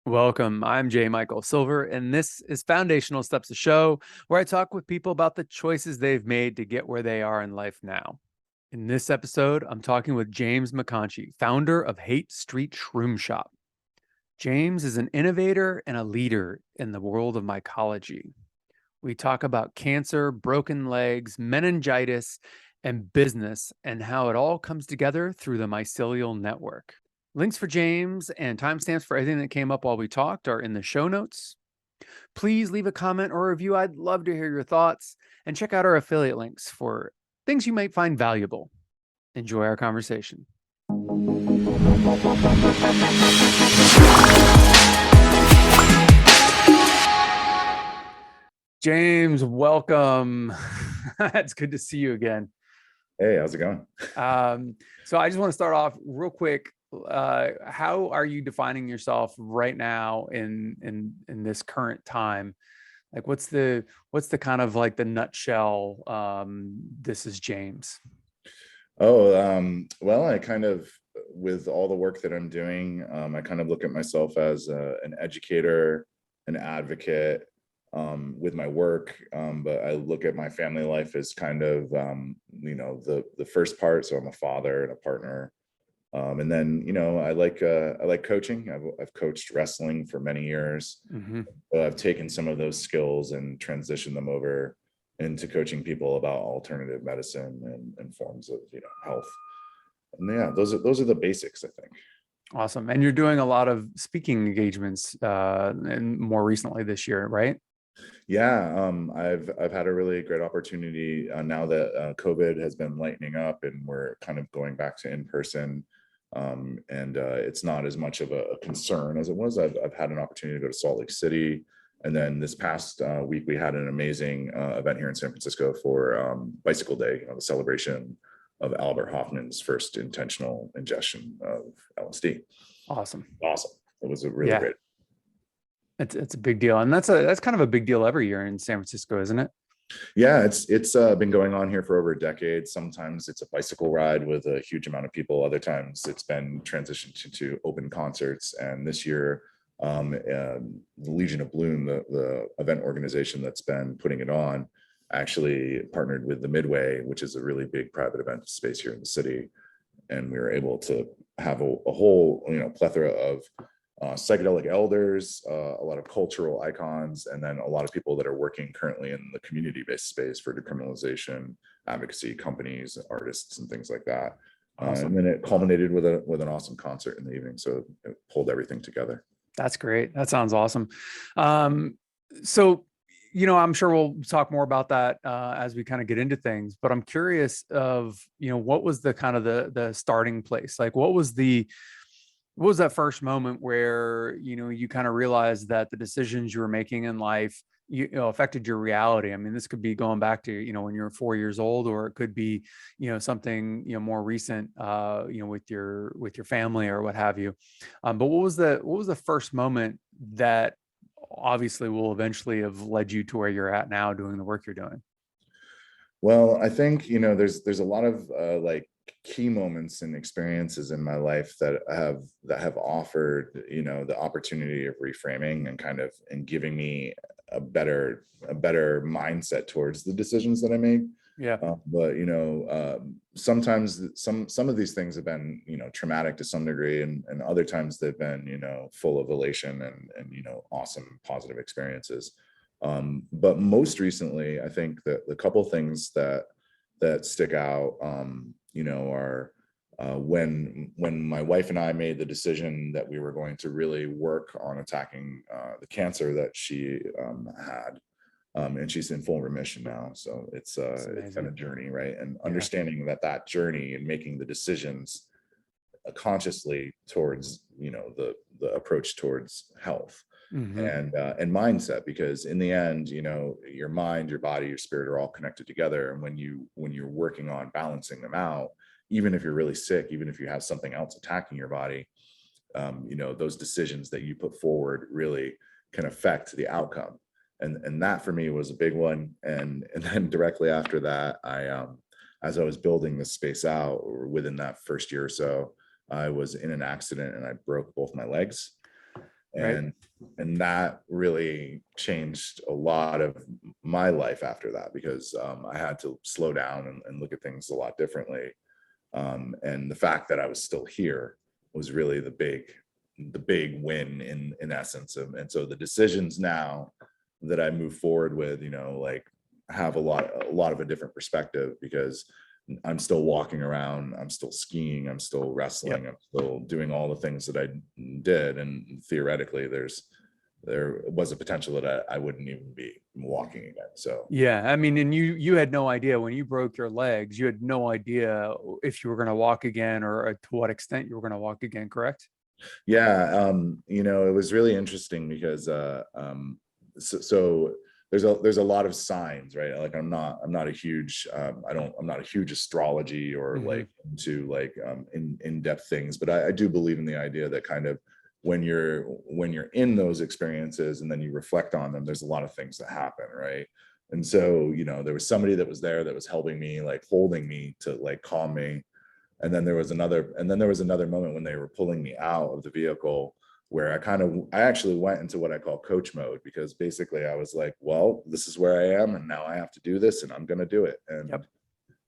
Welcome. I'm J. Michael Silver, and this is Foundational Steps, a show where I talk with people about the choices they've made to get where they are in life now. In this episode, I'm talking with James McConchie, founder of Haight Street Shroom Shop. James is an innovator and a leader in the world of mycology. We talk about cancer, broken legs, meningitis, and business, and how it all comes together through the mycelial network. Links for James and timestamps for everything that came up while we talked are in the show notes. Please leave a comment or review. I'd love to hear your thoughts, and check out our affiliate links for things you might find valuable. Enjoy our conversation. James, welcome. It's good to see you again. Hey, how's it going? So I just want to start off real quick. How are you defining yourself right now in this current time? Like, what's the kind of like the nutshell? This is James. Well, I kind of, with all the work that I'm doing, I kind of look at myself as an educator, an advocate with my work. But I look at my family life as kind of, the first part. So I'm a father and a partner. And then, I like coaching. I've coached wrestling for many years. Mm-hmm. I've taken some of those skills and transitioned them over into coaching people about alternative medicine and forms of health. And yeah, those are the basics, I think. Awesome. And you're doing a lot of speaking engagements and more recently this year, right? Yeah, I've had a really great opportunity now that COVID has been lightening up and we're kind of going back to in person. And it's not as much of a concern as it was. I've had an opportunity to go to Salt Lake City. And then this past week, we had an amazing event here in San Francisco for Bicycle Day, the celebration of Albert Hoffman's first intentional ingestion of LSD. Awesome. It was a really great. It's a big deal, and that's kind of a big deal every year in San Francisco, isn't it? Yeah, it's been going on here for over a decade. Sometimes it's a bicycle ride with a huge amount of people. Other times it's been transitioned to open concerts. And this year, the Legion of Bloom, the event organization that's been putting it on, actually partnered with the Midway, which is a really big private event space here in the city. And we were able to have a whole plethora of psychedelic elders, a lot of cultural icons, and then a lot of people that are working currently in the community-based space for decriminalization, advocacy, companies, artists, and things like that. Awesome. And then it culminated with an awesome concert in the evening. So it pulled everything together. That's great. That sounds awesome. So, I'm sure we'll talk more about that as we kind of get into things, but I'm curious of, what was the kind of the starting place? Like, what was that first moment where, you kind of realized that the decisions you were making in life, affected your reality? I mean, this could be going back to, when you're 4 years old, or it could be, something, more recent, with your family or what have you. But what was the first moment that obviously will eventually have led you to where you're at now doing the work you're doing? Well, I think, there's a lot of like key moments and experiences in my life that have offered, the opportunity of reframing and kind of and giving me a better mindset towards the decisions that I make. Yeah. But sometimes some of these things have been traumatic to some degree, and other times they've been full of elation and awesome positive experiences. But most recently, I think that the couple things that stick out, are when my wife and I made the decision that we were going to really work on attacking the cancer that she had. And she's in full remission now. So it's been a journey, right? And understanding that journey and making the decisions consciously towards, the approach towards health. Mm-hmm. And mindset, because in the end, your mind, your body, your spirit are all connected together. And when you're working on balancing them out, even if you're really sick, even if you have something else attacking your body, those decisions that you put forward really can affect the outcome. And that for me was a big one. And then directly after that, as I was building this space out, or within that first year or so, I was in an accident and I broke both my legs. Right. And that really changed a lot of my life after that, because I had to slow down and look at things a lot differently. And the fact that I was still here was really the big win in essence. And so the decisions now that I move forward with, like, have a lot of a different perspective, because I'm still walking around, I'm still skiing, I'm still wrestling, I'm still doing all the things that I did. And theoretically, there was a potential that I wouldn't even be walking again. So yeah, I mean, and you had no idea when you broke your legs, you had no idea if you were going to walk again, or to what extent you were going to walk again, correct? yeah, it was really interesting because so there's a lot of signs, right? Like I'm not a huge I'm not a huge astrology or like into like in-depth things, but I do believe in the idea that kind of when you're in those experiences and then you reflect on them, there's a lot of things that happen, right? And so there was somebody that was there that was helping me, like holding me to like calm me. And then there was another moment when they were pulling me out of the vehicle, where I actually went into what I call coach mode, because basically I was like, well, this is where I am and now I have to do this and I'm going to do it. And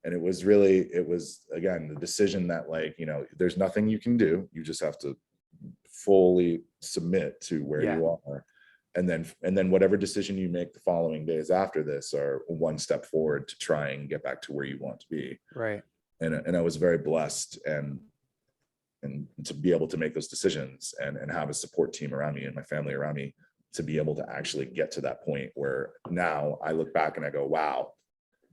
it was again the decision that, like, there's nothing you can do, you just have to fully submit to where you are. And then whatever decision you make the following days after this are one step forward to try and get back to where you want to be. Right. And I was very blessed and to be able to make those decisions and have a support team around me and my family around me to be able to actually get to that point where now I look back and I go, wow,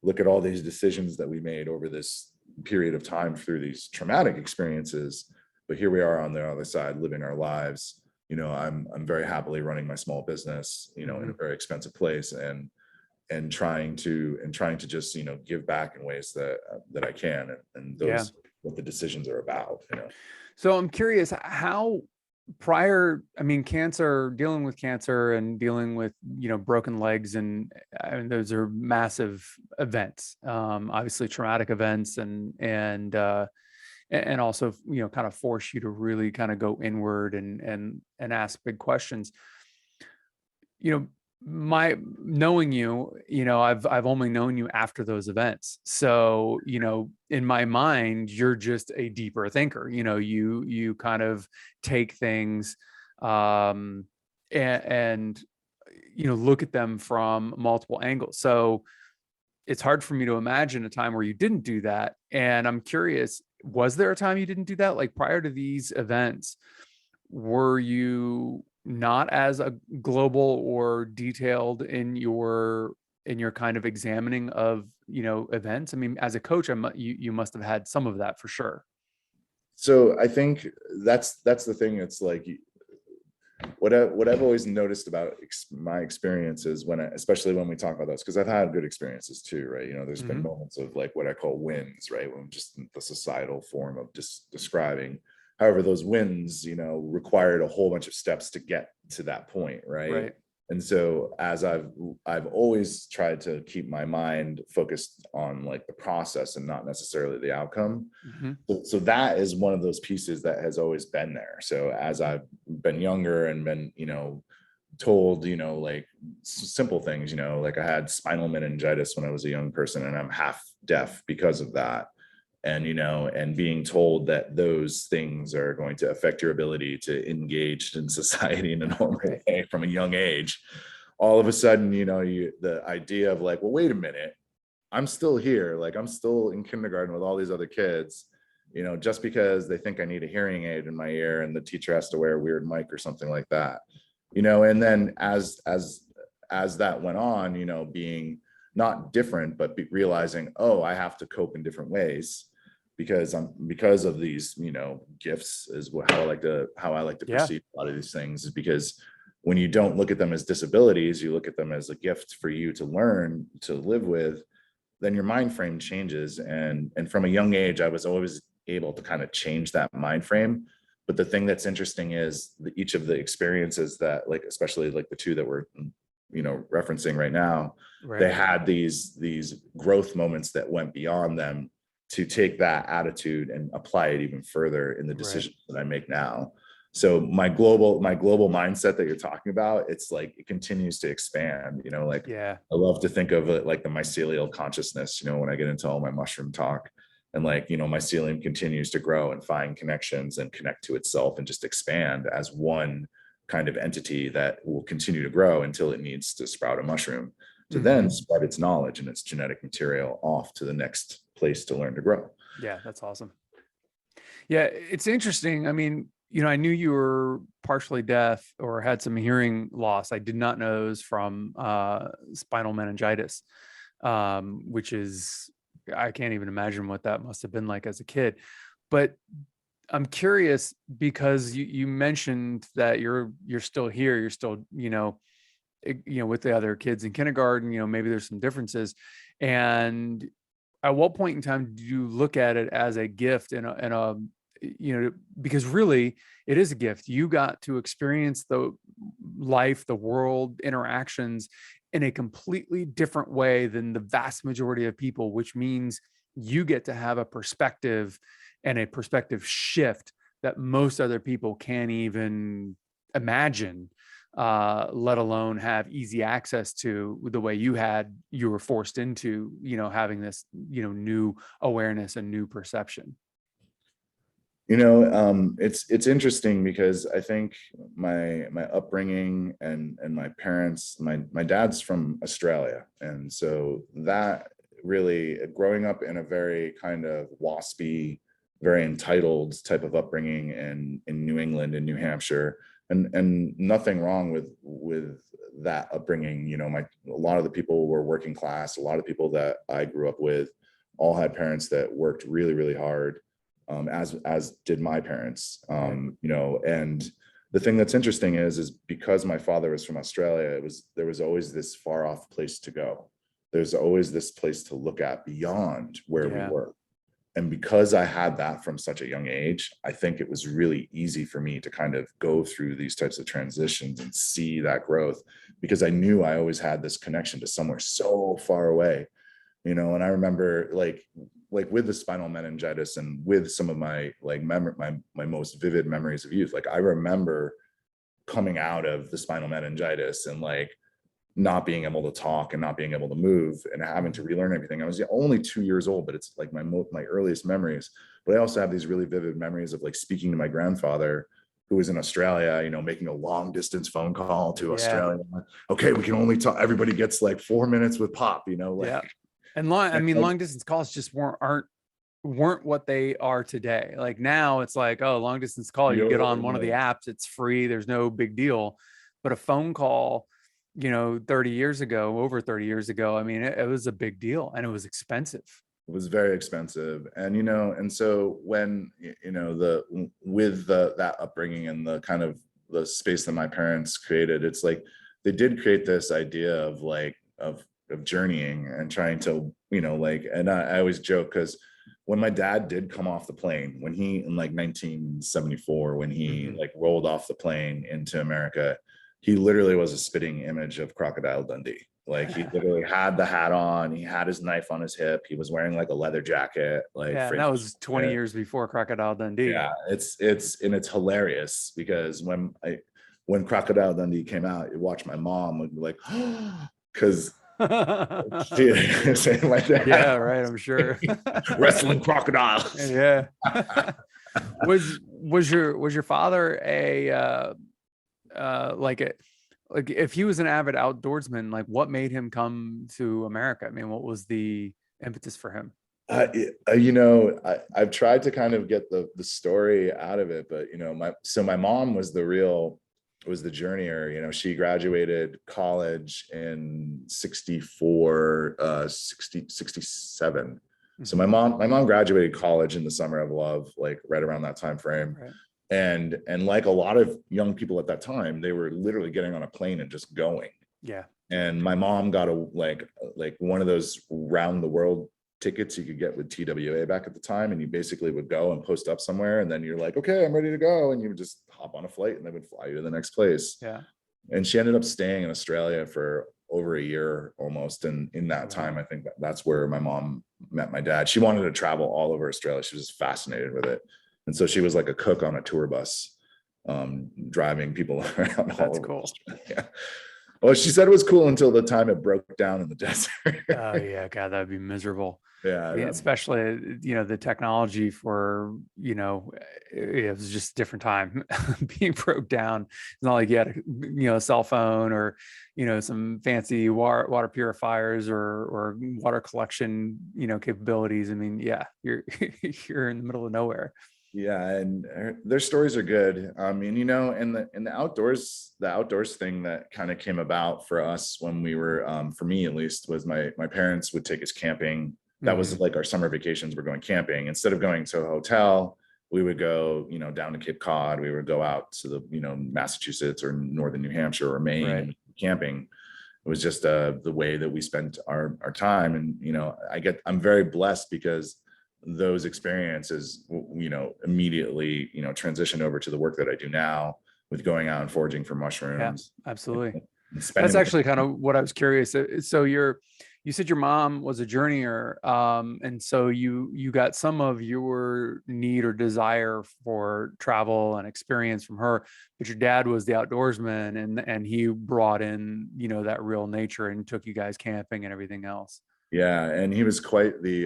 look at all these decisions that we made over this period of time through these traumatic experiences. But here we are on the other side, living our lives. I'm very happily running my small business, in a very expensive place, and trying to just give back in ways that I can, and those what the decisions are about. So I'm curious how dealing with cancer and dealing with broken legs, and those are massive events, obviously traumatic events, and also kind of force you to really kind of go inward and ask big questions. My knowing I've only known you after those events, so in my mind you're just a deeper thinker. You kind of take things and look at them from multiple angles. So it's hard for me to imagine a time where you didn't do that. And I'm curious, was there a time you didn't do that? Like prior to these events, were you not as a global or detailed in your kind of examining of events? I mean, as a coach, you must have had some of that for sure. So I think that's the thing. It's like what I've always noticed about my experiences especially when we talk about those, because I've had good experiences too, right? There's been moments of like what I call wins, right? When just the societal form of just describing. However, those wins, required a whole bunch of steps to get to that point, right? Right. And so as I've always tried to keep my mind focused on like the process and not necessarily the outcome. So that is one of those pieces that has always been there. So as I've been younger and been, told, like simple things, like I had spinal meningitis when I was a young person and I'm half deaf because of that. And, and being told that those things are going to affect your ability to engage in society in a normal way from a young age, all of a sudden, the idea of like, well, wait a minute, I'm still here. Like I'm still in kindergarten with all these other kids, just because they think I need a hearing aid in my ear and the teacher has to wear a weird mic or something like that, and then as that went on, being not different, but realizing, oh, I have to cope in different ways because of these, gifts is how I like to perceive a lot of these things, is because when you don't look at them as disabilities, you look at them as a gift for you to learn to live with, then your mind frame changes. And from a young age, I was always able to kind of change that mind frame. But the thing that's interesting is that each of the experiences that, like, especially like the two that we're referencing right now, they had these growth moments that went beyond them to take that attitude and apply it even further in the decisions that I make now. So my global mindset that you're talking about, it's like it continues to expand, like Yeah. I love to think of it like the mycelial consciousness, when I get into all my mushroom talk. And like, mycelium continues to grow and find connections and connect to itself and just expand as one kind of entity that will continue to grow until it needs to sprout a mushroom to then spread its knowledge and its genetic material off to the next place to learn to grow. Yeah, that's awesome. Yeah, it's interesting. I mean, I knew you were partially deaf or had some hearing loss. I did not know it was from spinal meningitis, which is, I can't even imagine what that must have been like as a kid. But I'm curious because you mentioned that you're still here. You're still, with the other kids in kindergarten, maybe there's some differences. And at what point in time do you look at it as a gift and because really it is a gift. You got to experience the life, the world, interactions in a completely different way than the vast majority of people, which means you get to have a perspective and a perspective shift that most other people can't even imagine, let alone have easy access to the way you were forced into, having this, new awareness and new perception. It's interesting because I think my upbringing and my parents, my dad's from Australia. And so that really, growing up in a very kind of waspy, very entitled type of upbringing in New England and New Hampshire, and nothing wrong with that upbringing. A lot of the people were working class. A lot of people that I grew up with all had parents that worked really, really hard. As did my parents, and the thing that's interesting is because my father was from Australia, there was always this far off place to go. There's always this place to look at beyond where we were. And because I had that from such a young age, I think it was really easy for me to kind of go through these types of transitions and see that growth, because I knew I always had this connection to somewhere so far away. And I remember like with the spinal meningitis and with some of my my most vivid memories of youth, like I remember coming out of the spinal meningitis and like not being able to talk and not being able to move and having to relearn everything. I was only 2 years old, but it's like my earliest memories. But I also have these really vivid memories of like speaking to my grandfather, who was in Australia, making a long distance phone call to Australia. Okay, we can only talk. Everybody gets like 4 minutes with Pop, And long distance calls just weren't what they are today. Like now it's like, oh, long distance call, you get on one of the apps, it's free, there's no big deal. But a phone call, 30 years ago, over 30 years ago, I mean, it was a big deal and it was expensive. It was very expensive. And, and so when, that upbringing and the kind of the space that my parents created, it's like, they did create this idea of like, of journeying and trying to, and I always joke, because when my dad did come off the plane, when he, in like 1974, when he like rolled off the plane into America, he literally was a spitting image of Crocodile Dundee. Like he literally had the hat on, he had his knife on his hip, he was wearing like a leather jacket. Like that was 20 years before Crocodile Dundee. Yeah, it's hilarious because when Crocodile Dundee came out, you watch my mom would be like, because my dad, yeah, right, I'm sure. Wrestling crocodiles. Yeah. was your father like if he was an avid outdoorsman, like what made him come to America? I mean, what was the impetus for him? I've tried to kind of get the story out of it, but my mom was the journeyer. She graduated college in 64, 67. So my mom graduated college in the summer of love, like right around that time frame. Right. And like a lot of young people at that time, they were literally getting on a plane and just going. Yeah. And my mom got a like one of those round the world tickets you could get with TWA back at the time, and you basically would go and post up somewhere, and then you're like, okay, I'm ready to go, and you would just hop on a flight and they would fly you to the next place. Yeah. And she ended up staying in Australia for over a year almost, and in that time I think that's where my mom met my dad. She wanted to travel all over Australia. She was just fascinated with it, and so she was like a cook on a tour bus driving people around all That's over cool. Australia. Well, she said it was cool until the time it broke down in the desert. Oh yeah, God, that'd be miserable. Yeah, Especially, the technology for, it was just a different time being broke down. It's not like you had a cell phone or, some fancy water purifiers or water collection, capabilities. I mean, yeah, you're you're in the middle of nowhere. yeah, and their stories are good. I mean, in the outdoors thing that kind of came about for us when we were, for me at least, was my parents would take us camping. That was like our summer vacations. We're going camping instead of going to a hotel. We would go, down to Cape Cod. We would go out to the, Massachusetts or northern New Hampshire or Maine, Right. and camping. It was just the way that we spent our time. And I'm very blessed because those experiences, immediately, transition over to the work that I do now with going out and foraging for mushrooms. Yeah, absolutely. And That's actually kind of what I was curious. So you said your mom was a journeyer, and so you got some of your need or desire for travel and experience from her, but your dad was the outdoorsman, and he brought in that real nature and took you guys camping and everything else. Yeah, and he was quite the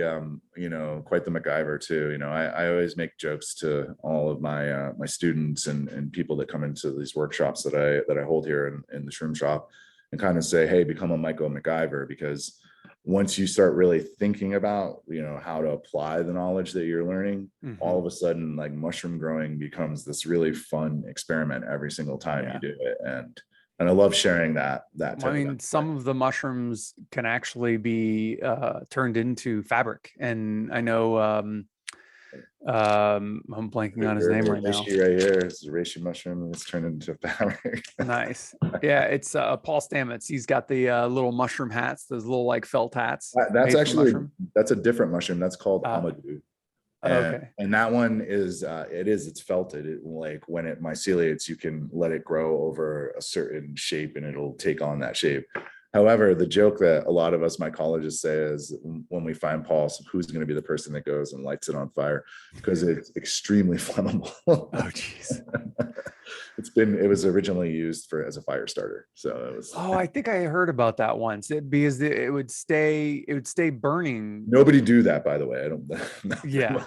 quite the MacGyver too. I always make jokes to all of my my students and people that come into these workshops that I hold here in the Shroom Shop, and kind of say, hey, become a MacGyver, because once you start really thinking about how to apply the knowledge that you're learning, all of a sudden, like, mushroom growing becomes this really fun experiment every single time you do it. And I love sharing that. I mean, some of the mushrooms can actually be turned into fabric, and I know I'm blanking on his name right now. Right here is a reishi mushroom, and it's turned into fabric. Nice. Yeah, it's Paul Stamets. He's got the little mushroom hats, those little like felt hats. That's actually that's a different mushroom. That's called Amadou. Okay. And that one is it's felted. Like, when it myceliates, you can let it grow over a certain shape and it'll take on that shape. However, the joke that a lot of us mycologists say is, when we find Paul, who's going to be the person that goes and lights it on fire, because it's extremely flammable. Oh, geez. It was originally used as a fire starter. So it was. Oh, I think I heard about that once. Because it would stay burning. Nobody do that, by the way. I don't. Yeah.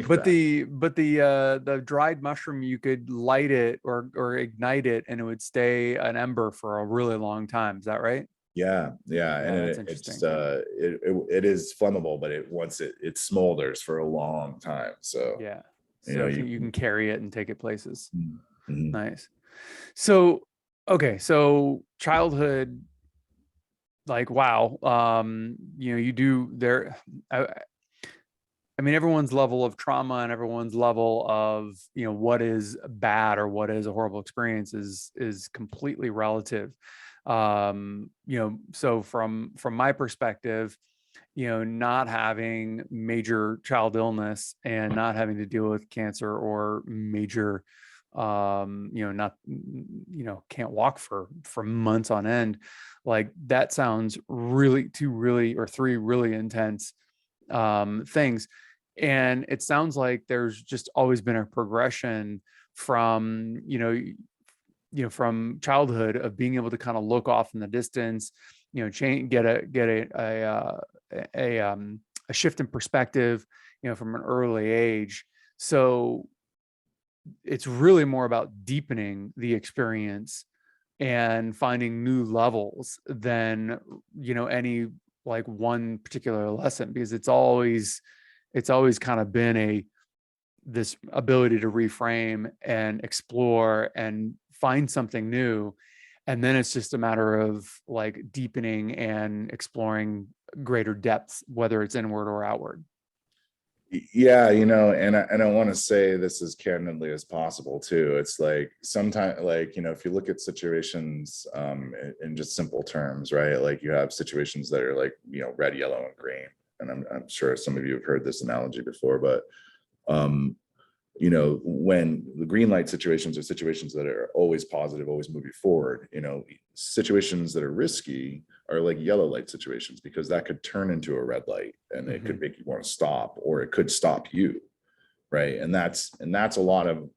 But the dried mushroom, you could light it or ignite it, and it would stay an ember for a really long time. Is that right? Yeah, and it is flammable, but once it smolders for a long time. So yeah, so you can carry it and take it places. Mm-hmm. Nice. So okay, so childhood, like, wow, you do there. I mean, everyone's level of trauma and everyone's level of, what is bad or what is a horrible experience is completely relative. So from my perspective, not having major child illness and not having to deal with cancer or major, not, can't walk for months on end, like, that sounds really three really intense things. And it sounds like there's just always been a progression from, from childhood of being able to kind of look off in the distance, get a shift in perspective, from an early age. So it's really more about deepening the experience and finding new levels than, any like one particular lesson, because it's always kind of been this ability to reframe and explore and find something new. And then it's just a matter of like deepening and exploring greater depths, whether it's inward or outward. Yeah, and I want to say this as candidly as possible too. It's like, sometimes, like, if you look at situations in just simple terms, right? Like, you have situations that are like, red, yellow, and green. And I'm sure some of you have heard this analogy before, but when the green light situations are situations that are always positive, always moving forward, situations that are risky are like yellow light situations, because that could turn into a red light and it could make you want to stop, or it could stop you. right? And that's a lot of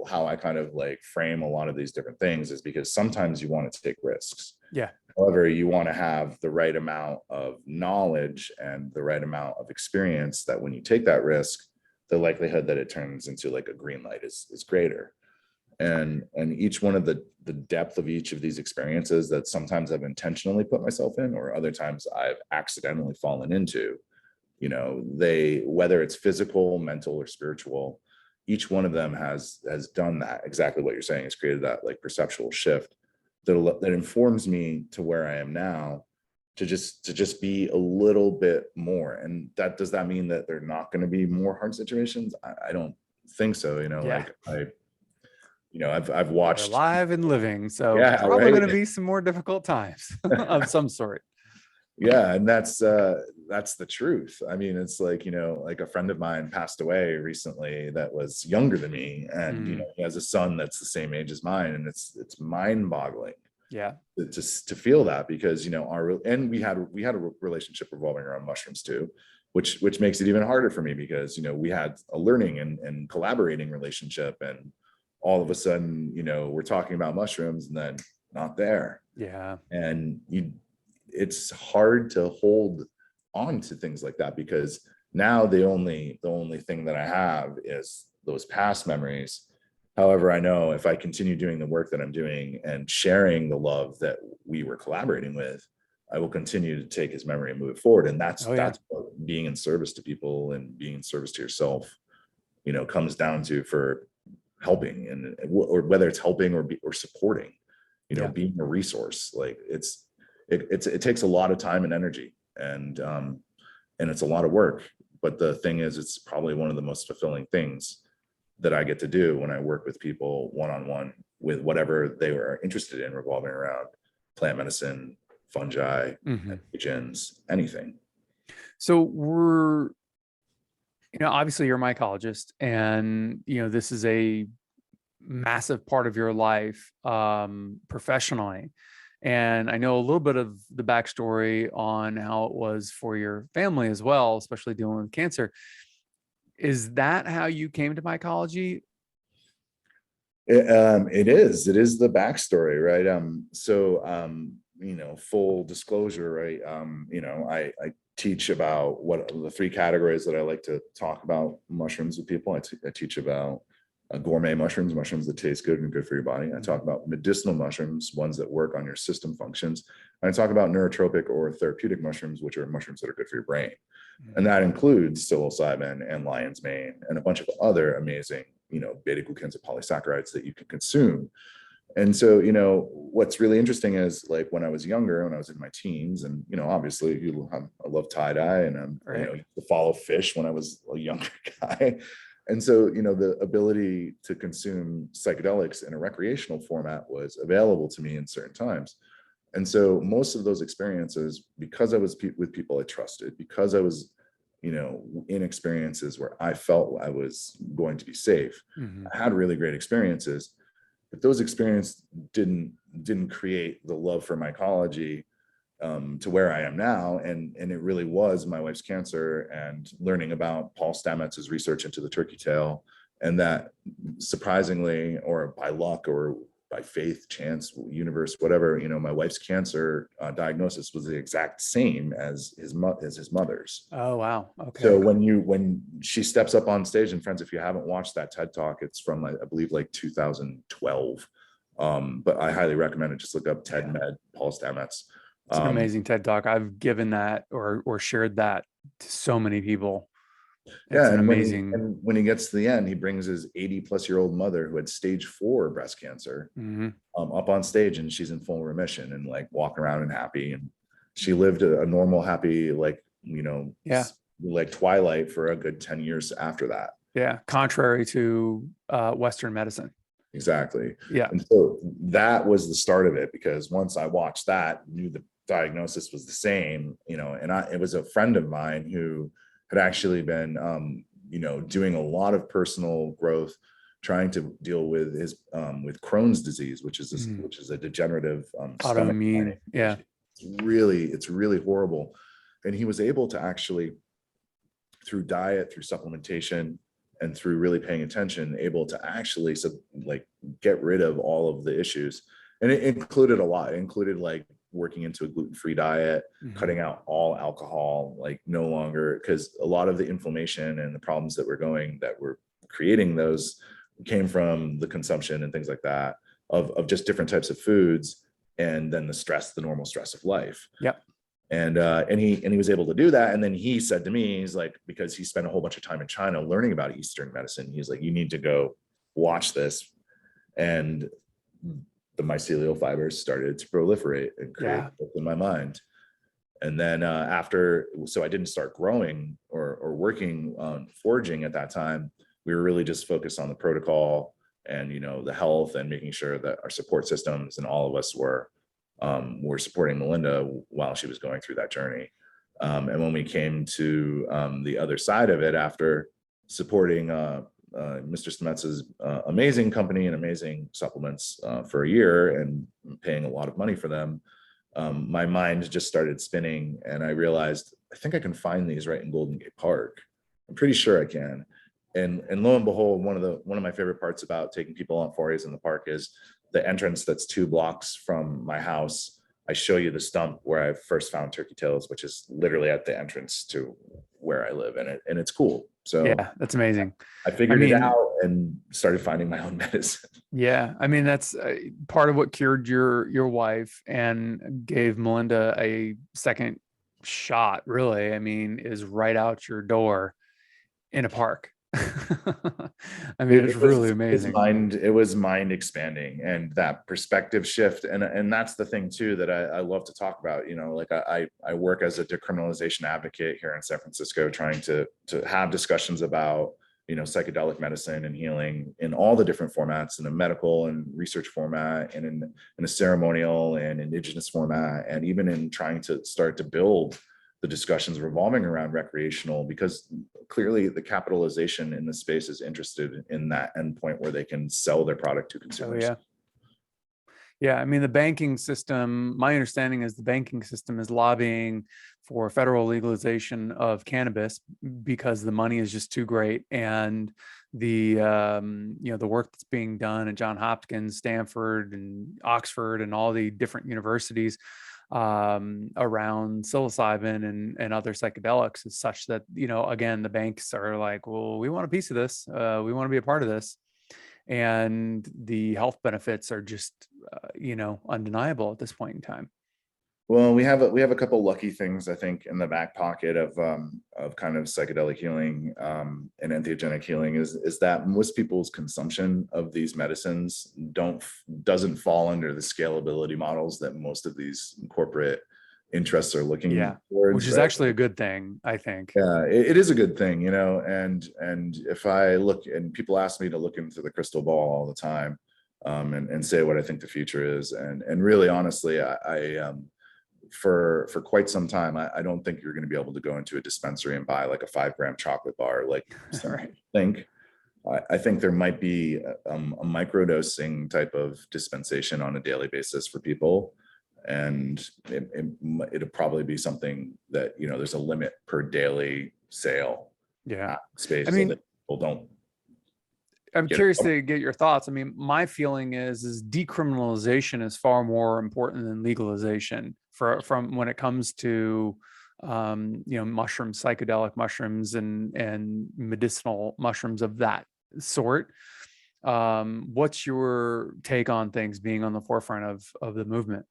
how I kind of like frame a lot of these different things, is because sometimes you want to take risks. Yeah. However, you want to have the right amount of knowledge and the right amount of experience that when you take that risk, the likelihood that it turns into like a green light is greater. And each one of the depth of each of these experiences that sometimes I've intentionally put myself in, or other times I've accidentally fallen into, whether it's physical, mental, or spiritual, each one of them has done that, exactly what you're saying, has created that like perceptual shift that informs me to where I am now, to just be a little bit more. And does that mean that they're not going to be more hard situations? I don't think so. Yeah. I've We're watched. alive and living, so Yeah, probably going right. to be some more difficult times of some sort. Yeah, and that's the truth. I mean, it's like, like a friend of mine passed away recently that was younger than me, and he has a son that's the same age as mine, and it's mind-boggling. Yeah. To feel that, because we had a relationship revolving around mushrooms too, which makes it even harder for me, because we had a learning and collaborating relationship, and all of a sudden we're talking about mushrooms and then not there. Yeah. And it's hard to hold on to things like that, because now the only thing that I have is those past memories. However, I know if I continue doing the work that I'm doing and sharing the love that we were collaborating with, I will continue to take his memory and move it forward. And that's what being in service to people and being in service to yourself, comes down to, for helping, or whether it's helping or supporting, being a resource. Like it takes a lot of time and energy, and it's a lot of work. But the thing is, it's probably one of the most fulfilling things that I get to do when I work with people one-on-one with whatever they are interested in, revolving around plant medicine, fungi, pathogens, anything. So we're, obviously you're a mycologist, and, this is a massive part of your life professionally. And I know a little bit of the backstory on how it was for your family as well, especially dealing with cancer. Is that how you came to mycology? It is the backstory, right? Full disclosure, right? I teach about what the three categories that I like to talk about mushrooms with people. I teach about gourmet mushrooms that taste good and good for your body. I talk about medicinal mushrooms, ones that work on your system functions. And I talk about neurotropic or therapeutic mushrooms, which are mushrooms that are good for your brain. And that includes psilocybin and lion's mane and a bunch of other amazing, beta-glucans and polysaccharides that you can consume. And so, what's really interesting is, like, when I was younger, when I was in my teens, and, obviously I love tie-dye, and I'm, to follow fish when I was a younger guy. And so, the ability to consume psychedelics in a recreational format was available to me in certain times. And so most of those experiences, because I was with people I trusted, because I was, in experiences where I felt I was going to be safe, I had really great experiences. But those experiences didn't create the love for mycology to where I am now. And it really was my wife's cancer and learning about Paul Stamets's research into the turkey tail. And that, surprisingly, or by luck or by faith, chance, universe, whatever, my wife's cancer diagnosis was the exact same as his mother's. Oh, wow. Okay. So when she steps up on stage, and friends, if you haven't watched that TED Talk, it's from, I believe, like 2012. But I highly recommend it. Just look up TED Med, Paul Stamets. It's an amazing TED Talk. I've given that or shared that to so many people. It's an amazing. When he gets to the end, he brings his 80-plus-year-old mother who had stage 4 breast cancer up on stage, and she's in full remission and like walking around and happy. And she lived a normal, happy, like Twilight for a good 10 years after that. Yeah. Contrary to Western medicine. Exactly. Yeah. And so that was the start of it, because once I watched that, knew the diagnosis was the same, and it was a friend of mine who had actually been, doing a lot of personal growth, trying to deal with his, with Crohn's disease, which is a degenerative autoimmune. Yeah. It's really horrible. And he was able to actually, through diet, through supplementation, and through really paying attention, able to actually get rid of all of the issues. And it included a lot. It included like working into a gluten-free diet, cutting out all alcohol, like no longer, because a lot of the inflammation and the problems that were creating those came from the consumption and things like that of just different types of foods, and then the normal stress of life. Yep. And he was able to do that. And then he said to me, he's like, because he spent a whole bunch of time in China learning about Eastern medicine, he's like, you need to go watch this. And the mycelial fibers started to proliferate and create in my mind. And then so I didn't start growing or working on foraging at that time. We were really just focused on the protocol and, the health, and making sure that our support systems and all of us were supporting Melinda while she was going through that journey. And when we came to the other side of it, after supporting Mr. Stemets's amazing company and amazing supplements for a year and paying a lot of money for them, my mind just started spinning, and I realized, I think I can find these right in Golden Gate Park. I'm pretty sure I can. And lo and behold, one of my favorite parts about taking people on forays in the park is the entrance that's 2 blocks from my house. I show you the stump where I first found turkey tails, which is literally at the entrance to where I live, and it's cool. So yeah, that's amazing. I figured it out and started finding my own medicine. Yeah, I mean, that's part of what cured your wife and gave Melinda a second shot, really. I mean, is right out your door in a park. I mean, it's really amazing. It was mind expanding, and that perspective shift. And that's the thing too, that I love to talk about, like I work as a decriminalization advocate here in San Francisco, trying to have discussions about, psychedelic medicine and healing in all the different formats, in a medical and research format, and in a ceremonial and indigenous format, and even in trying to start to build the discussions revolving around recreational, because clearly the capitalization in the space is interested in that endpoint where they can sell their product to consumers. Oh, yeah. Yeah, I mean, the banking system, my understanding is the banking system is lobbying for federal legalization of cannabis because the money is just too great. And the the work that's being done at Johns Hopkins, Stanford, and Oxford, and all the different universities around psilocybin and other psychedelics is such that, again, the banks are like, well, we want a piece of this. We want to be a part of this. And the health benefits are just, undeniable at this point in time. Well, we have a couple lucky things, I think, in the back pocket of kind of psychedelic healing and entheogenic healing is that most people's consumption of these medicines doesn't fall under the scalability models that most of these corporate interests are looking towards, which is actually a good thing, I think. Yeah, it is a good thing, and if I look, and people ask me to look into the crystal ball all the time, and say what I think the future is, and really honestly, I for quite some time, I don't think you're going to be able to go into a dispensary and buy like a 5-gram chocolate bar. Like, I think there might be a microdosing type of dispensation on a daily basis for people. And it'll probably be something that, there's a limit per daily sale. Yeah. Space. I mean, so that people don't. I'm curious to get your thoughts. I mean, my feeling is decriminalization is far more important than legalization from when it comes to, mushrooms, psychedelic mushrooms and medicinal mushrooms of that sort. What's your take on things being on the forefront of the movement?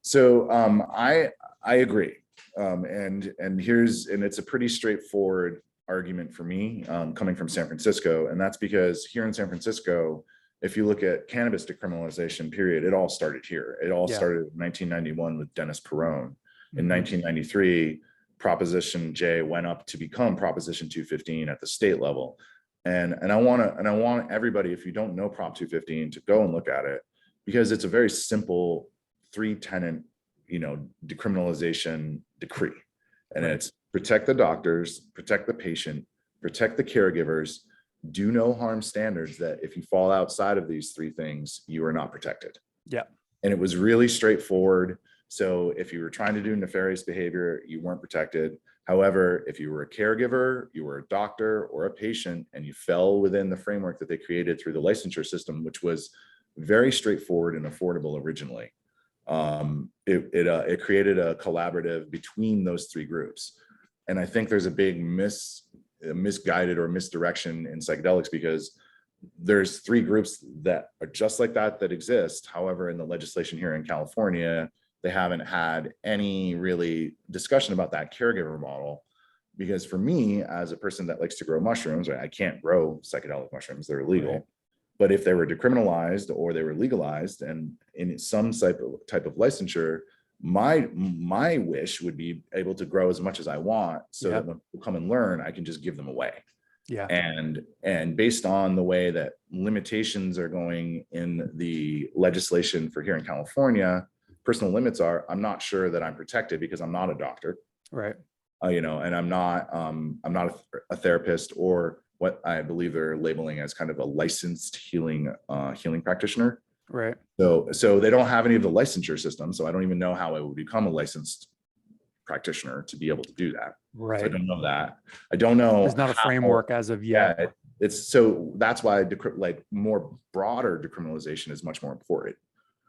So I agree. And it's a pretty straightforward argument for me, coming from San Francisco. And that's because here in San Francisco, if you look at cannabis decriminalization period, it all started here. It all started in 1991 with Dennis Perone. In 1993, Proposition J went up to become Proposition 215 at the state level. And I want everybody, if you don't know Prop 215, to go and look at it, because it's a very simple 3-tenant, decriminalization decree. And it's protect the doctors, protect the patient, protect the caregivers, do no harm standards, that if you fall outside of these 3 things, you are not protected. Yeah. And it was really straightforward. So if you were trying to do nefarious behavior, you weren't protected. However, if you were a caregiver, you were a doctor or a patient, and you fell within the framework that they created through the licensure system, which was very straightforward and affordable originally, it created a collaborative between those three groups. And I think there's a big misguided or misdirection in psychedelics, because there's three groups that are just like that exist. However, in the legislation here in California, they haven't had any really discussion about that caregiver model. Because for me, as a person that likes to grow mushrooms, right, I can't grow psychedelic mushrooms, they're illegal. Right. But if they were decriminalized or they were legalized and in some type of licensure, my wish would be able to grow as much as I want, so that when people come and learn, I can just give them away. Yeah. And based on the way that limitations are going in the legislation for here in California, personal limits are, I'm not sure that I'm protected because I'm not a doctor. Right. And I'm not a therapist, or what I believe they're labeling as kind of a licensed healing practitioner. Right. So they don't have any of the licensure system. So I don't even know how I would become a licensed practitioner to be able to do that. Right. So I don't know that. I don't know. There's not a framework as of yet. Yeah, it's so that's why like more broader decriminalization is much more important.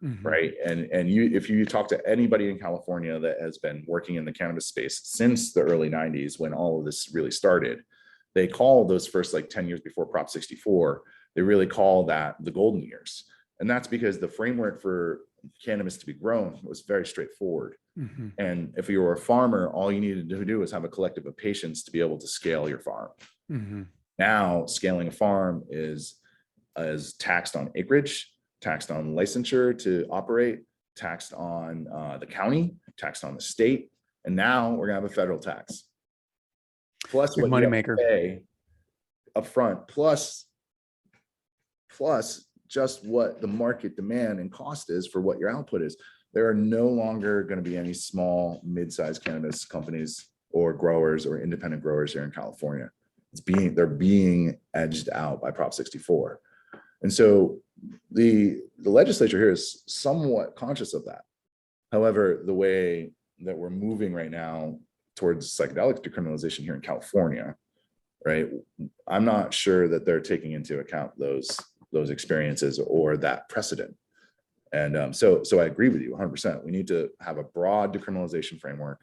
Mm-hmm. Right. And if you talk to anybody in California that has been working in the cannabis space since the early 90s, when all of this really started, they call those first like 10 years before Prop 64, they really call that the golden years. And that's because the framework for cannabis to be grown was very straightforward. Mm-hmm. And if you were a farmer, all you needed to do was have a collective of patients to be able to scale your farm. Mm-hmm. Now, scaling a farm is taxed on acreage, taxed on licensure to operate, taxed on the county, taxed on the state, and now we're gonna have a federal tax. Plus what you have to pay upfront, plus just what the market demand and cost is for what your output is. There are no longer going to be any small, mid-sized cannabis companies or growers or independent growers here in California. They're being edged out by Prop 64. And so the legislature here is somewhat conscious of that. However, the way that we're moving right now towards psychedelic decriminalization here in California, right, I'm not sure that they're taking into account those experiences or that precedent. And so I agree with you 100%. We need to have a broad decriminalization framework.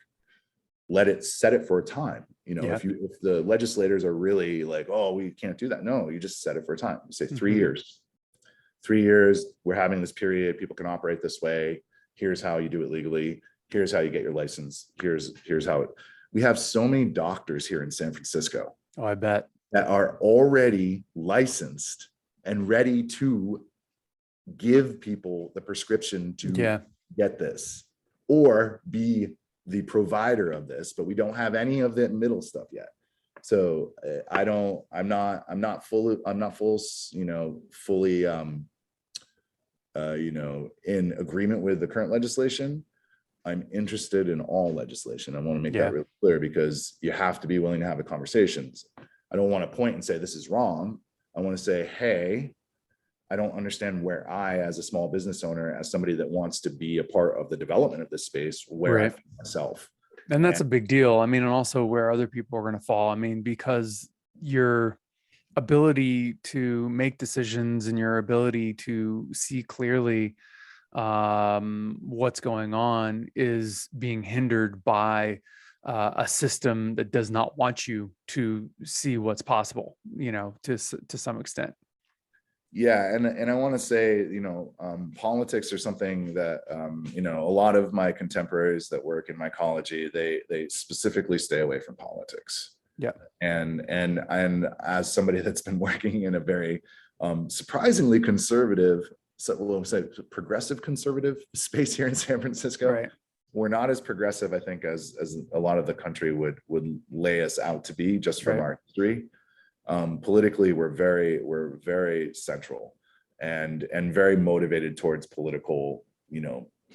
Set it for a time. If the legislators are really like, oh, we can't do that. No, you just set it for a time. You say 3 years. 3 years, we're having this period, people can operate this way. Here's how you do it legally. Here's how you get your license. Here's how we have so many doctors here in San Francisco. Oh, I bet. That are already licensed and ready to give people the prescription to get this, or be the provider of this, but we don't have any of the middle stuff yet. So I'm not fully, in agreement with the current legislation. I'm interested in all legislation. I want to make that really clear, because you have to be willing to have the conversations. I don't want to point and say this is wrong. I want to say, hey, I don't understand where I, as a small business owner, as somebody that wants to be a part of the development of this space, where I find myself. And that's a big deal. I mean, and also where other people are going to fall. I mean, because your ability to make decisions and your ability to see clearly what's going on is being hindered by a system that does not want you to see what's possible, to some extent. Yeah. And I want to say, politics are something that, a lot of my contemporaries that work in mycology, they specifically stay away from politics. Yeah. And as somebody that's been working in a very surprisingly conservative, we'll say progressive conservative space here in San Francisco, right. We're not as progressive, I think, as a lot of the country would lay us out to be, just from our history. Politically, we're very central and very motivated towards political,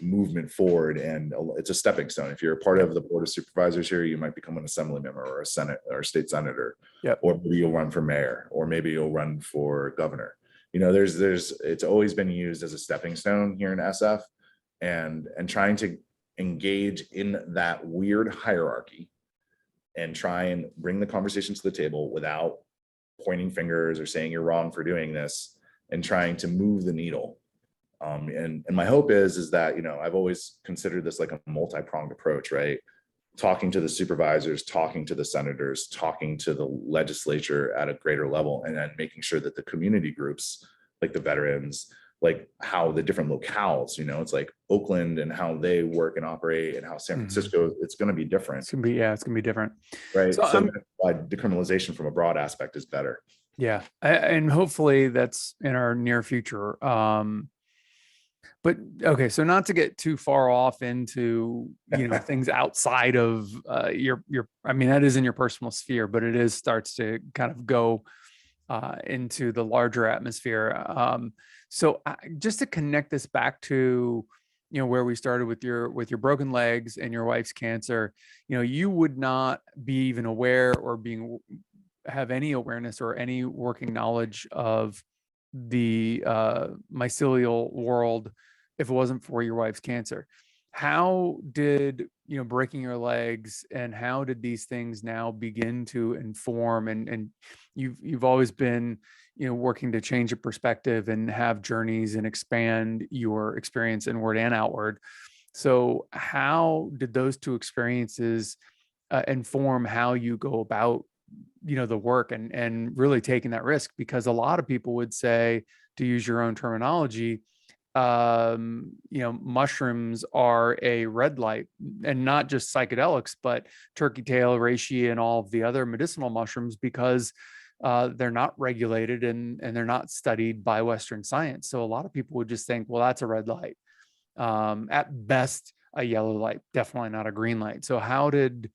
movement forward. And it's a stepping stone. If you're a part of the board of supervisors here, you might become an assembly member or a senate or a state senator, or maybe you'll run for mayor, or maybe you'll run for governor. It's always been used as a stepping stone here in SF, and trying to engage in that weird hierarchy and try and bring the conversation to the table without pointing fingers or saying you're wrong for doing this, and trying to move the needle. And my hope is that, you know, I've always considered this like a multi-pronged approach, right? Talking to the supervisors, talking to the senators, talking to the legislature at a greater level, and then making sure that the community groups, like the veterans, like how the different locales, you know, it's like Oakland and how they work and operate, and how San Francisco, it's going to be different. It's gonna be different, right? So So that's why decriminalization from a broad aspect is better. yeah, and hopefully that's in our near future. But okay, so not to get too far off into, you know, things outside of your, I mean, that is in your personal sphere, but it is starts to kind of go into the larger atmosphere. So just to connect this back to, you know, where we started with your broken legs and your wife's cancer, you know, you would not be even aware or have any awareness or any working knowledge of the mycelial world if it wasn't for your wife's cancer. How did, you know, breaking your legs and how did these things now begin to inform, and you've always been, you know, working to change a perspective and have journeys and expand your experience inward and outward. So how did those two experiences inform how you go about, you know, the work and really taking that risk? Because a lot of people would say, to use your own terminology, you know, mushrooms are a red light, and not just psychedelics, but turkey tail, reishi, and all of the other medicinal mushrooms, because they're not regulated and they're not studied by Western science. So a lot of people would just think, well, that's a red light. At best, a yellow light, definitely not a green light. So how did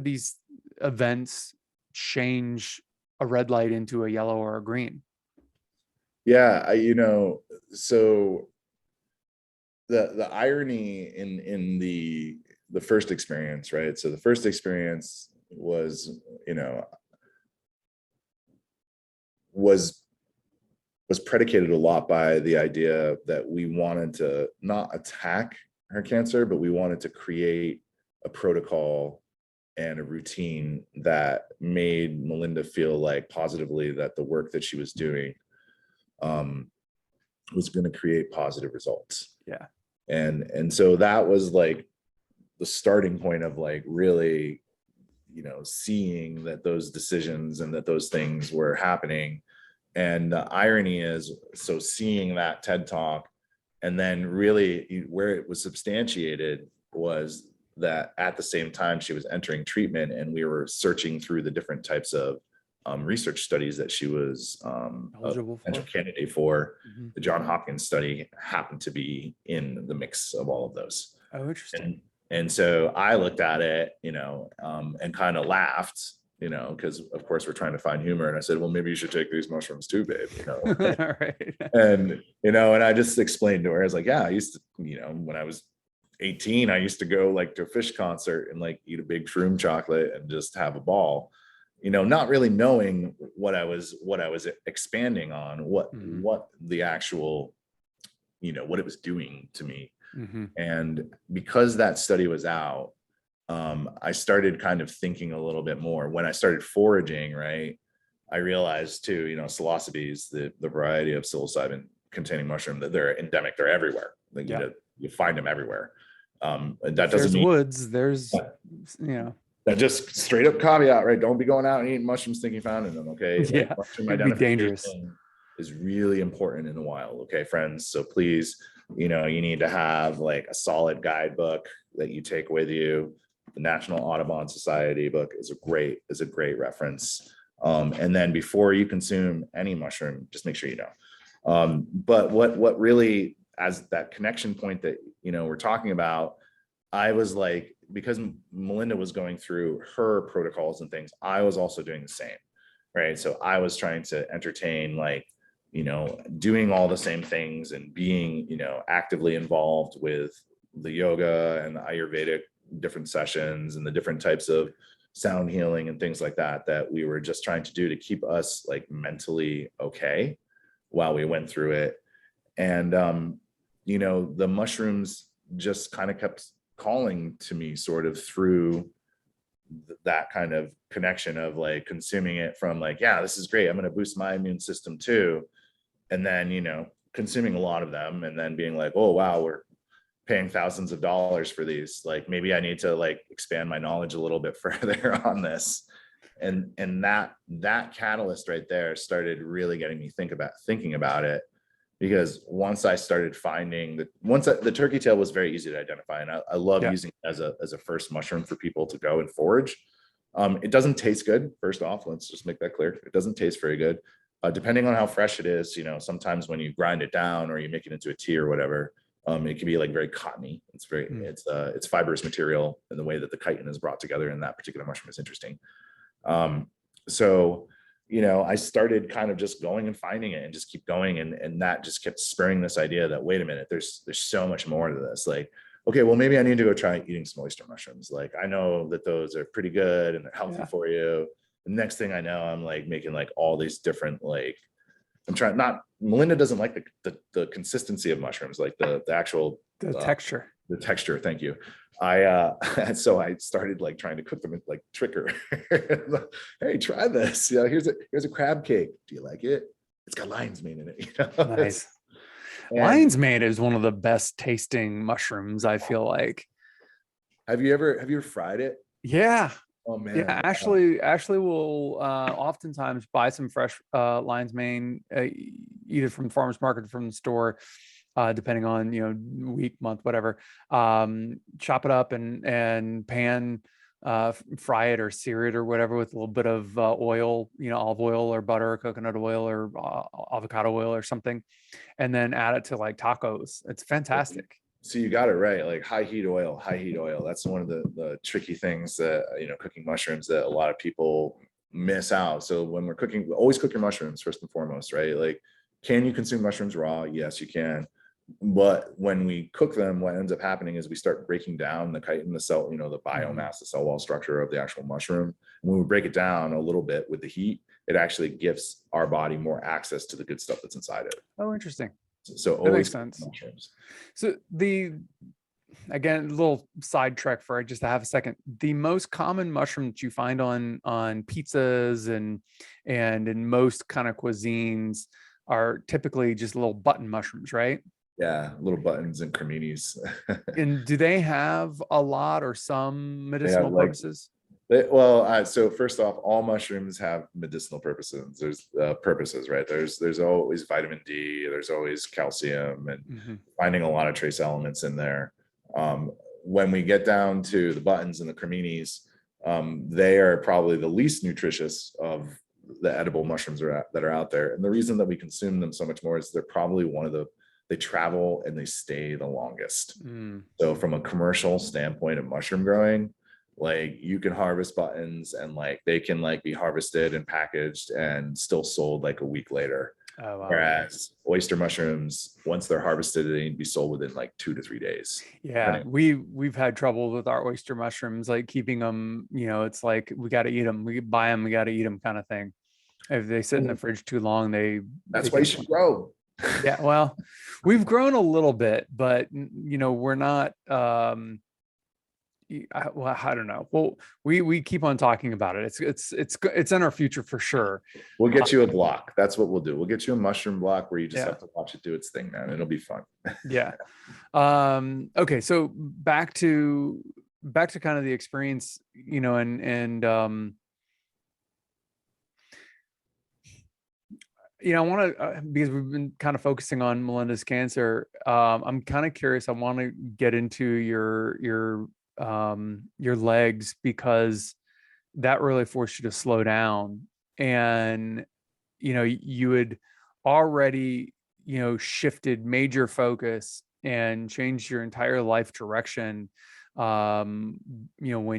these events change a red light into a yellow or a green? Yeah, you know, so the irony in the first experience, right? So the first experience was, you know, was predicated a lot by the idea that we wanted to not attack her cancer, but we wanted to create a protocol and a routine that made Melinda feel like positively that the work that she was doing was going to create positive results. Yeah. And so that was like the starting point of like really, you know, seeing that those decisions and that those things were happening. And the irony is, so seeing that TED talk, and then really where it was substantiated was that at the same time she was entering treatment, and we were searching through the different types of research studies that she was Eligible a potential for. candidate for. Mhm. The John Hopkins study happened to be in the mix of all of those. Oh, interesting. And so I looked at it, you know, and kind of laughed, you know, because of course we're trying to find humor. And I said, well, maybe you should take these mushrooms too, babe, you know. All right. And, you know, and I just explained to her, I was like, yeah, I used to, you know, when I was 18, I used to go like to a Fish concert and like eat a big shroom chocolate and just have a ball, you know, not really knowing what I was expanding on, what the actual, you know, what it was doing to me. Mm-hmm. And because that study was out, I started kind of thinking a little bit more. When I started foraging, right, I realized too, you know, psilocybes, the variety of psilocybin containing mushroom, that they're endemic, they're everywhere. Like, you know, you find them everywhere. And that doesn't mean woods, there's, you know, that just straight up caveat, right? Don't be going out and eating mushrooms thinking finding them, okay? Yeah, like, mushroom it'd be dangerous. is really important in the wild, okay, friends? So please, you know, you need to have like a solid guidebook that you take with you. The National Audubon Society book is a great reference. And then before you consume any mushroom, just make sure you know. But what really, as that connection point that, you know, we're talking about, I was like, because Melinda was going through her protocols and things, I was also doing the same, right? So I was trying to entertain, like, you know, doing all the same things and being, you know, actively involved with the yoga and the Ayurvedic different sessions and the different types of sound healing and things like that, that we were just trying to do to keep us like mentally okay while we went through it. And, you know, the mushrooms just kind of kept calling to me sort of through that kind of connection of like consuming it from like, yeah, this is great, I'm going to boost my immune system too. And then, consuming a lot of them and then being like, oh, wow, we're paying thousands of dollars for these. Like maybe I need to like expand my knowledge a little bit further on this. And that catalyst right there started really getting me thinking about it. Because once I started finding the turkey tail was very easy to identify, and I love using it as a first mushroom for people to go and forage. It doesn't taste good. First off, let's just make that clear. It doesn't taste very good. Depending on how fresh it is, sometimes when you grind it down or you make it into a tea or whatever, it can be like very cottony. It's fibrous material, and the way that the chitin is brought together in that particular mushroom is interesting. So I started kind of just going and finding it and just keep going. And that just kept spurring this idea that, wait a minute, there's so much more to this. Like, okay, well, maybe I need to go try eating some oyster mushrooms. Like, I know that those are pretty good and they're healthy for you. The next thing I know, I'm like making like all these different, like, Melinda doesn't like the consistency of mushrooms, like the actual texture. The texture. Thank you. So I started like trying to cook them and like trick her. Hey, try this. Here's a crab cake. Do you like it? It's got lion's mane in it. Nice. Lion's mane is one of the best tasting mushrooms, I feel like. Have you ever fried it? Yeah. Oh man. Yeah, Ashley will oftentimes buy some fresh lion's mane, either from the farmer's market or from the store, depending on week, month, whatever. Chop it up and pan, fry it or sear it or whatever with a little bit of oil, olive oil or butter, or coconut oil or avocado oil or something, and then add it to like tacos. It's fantastic. So you got it right. Like high heat oil. That's one of the tricky things that, cooking mushrooms that a lot of people miss out. So when we're cooking, always cook your mushrooms first and foremost, right? Like, can you consume mushrooms raw? Yes, you can. But when we cook them, what ends up happening is we start breaking down the chitin, the cell, the biomass, the cell wall structure of the actual mushroom. And when we break it down a little bit with the heat, it actually gives our body more access to the good stuff that's inside it. Oh, interesting. So that always makes sense. Mushrooms. So again, a little sidetrack for just to have a second. The most common mushroom that you find on pizzas and in most kind of cuisines are typically just little button mushrooms, right? Yeah, little buttons and creminis. And do they have a lot or some medicinal purposes? So first off, all mushrooms have medicinal purposes. There's purposes, right? There's always vitamin D, there's always calcium, and finding a lot of trace elements in there. When we get down to the buttons and the creminis, they are probably the least nutritious of the edible mushrooms that are out there. And the reason that we consume them so much more is they're probably they travel and they stay the longest. So from a commercial standpoint of mushroom growing, like you can harvest buttons and like they can like be harvested and packaged and still sold like a week later. Oh, wow. Whereas oyster mushrooms, once they're harvested, they need to be sold within like 2 to 3 days. Yeah, we've had trouble with our oyster mushrooms, like keeping them. It's like we got to eat them. We buy them, we got to eat them, kind of thing. If they sit in the fridge too long, that's why you should grow. Yeah, well, we've grown a little bit, but we're not. I don't know. Well, we keep on talking about it. It's in our future for sure. We'll get you a block. That's what we'll do. We'll get you a mushroom block where you just have to watch it do its thing, man. It'll be fun. Yeah. Okay. So back to kind of the experience, and I want to, because we've been kind of focusing on Melinda's cancer. I'm kind of curious. I want to get into your legs, because that really forced you to slow down, and you had already shifted major focus and changed your entire life direction when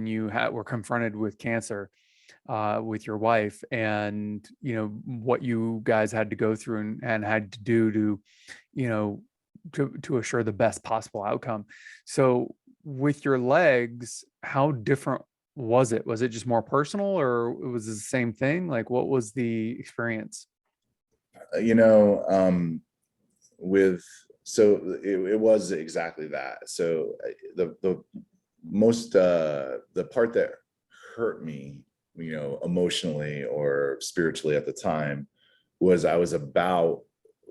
you were confronted with cancer with your wife, and what you guys had to go through and had to do to assure the best possible outcome. So with your legs, how different was it? Was it just more personal, or was it the same thing? Like, what was the experience? It was exactly that. So the part that hurt me, emotionally or spiritually at the time, was I was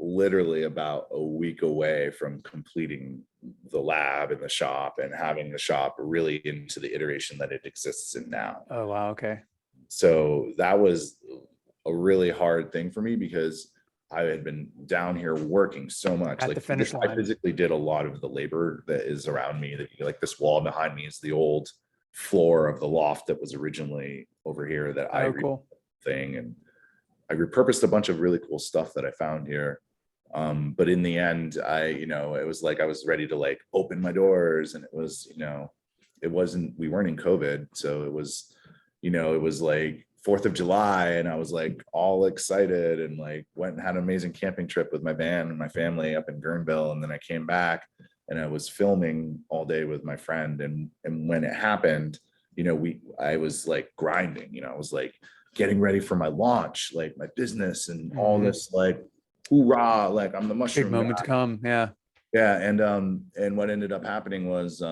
literally about a week away from completing the lab in the shop and having the shop really into the iteration that it exists in now. Oh, wow. Okay. So that was a really hard thing for me, because I had been down here working so much. At the finish line. I physically did a lot of the labor that is around me. Like this wall behind me is the old floor of the loft that was originally over here that I cool. thing. And I repurposed a bunch of really cool stuff that I found here. But in the end, it was like I was ready to like open my doors, and it was, we weren't in COVID. So it was, it was like 4th of July, and I was like all excited and like went and had an amazing camping trip with my band and my family up in Guerneville. And then I came back and I was filming all day with my friend. And when it happened, I was like grinding, I was like getting ready for my launch, like my business and all this, like, hoorah, like I'm the mushroom big moment guy. to come. Yeah. And what ended up happening was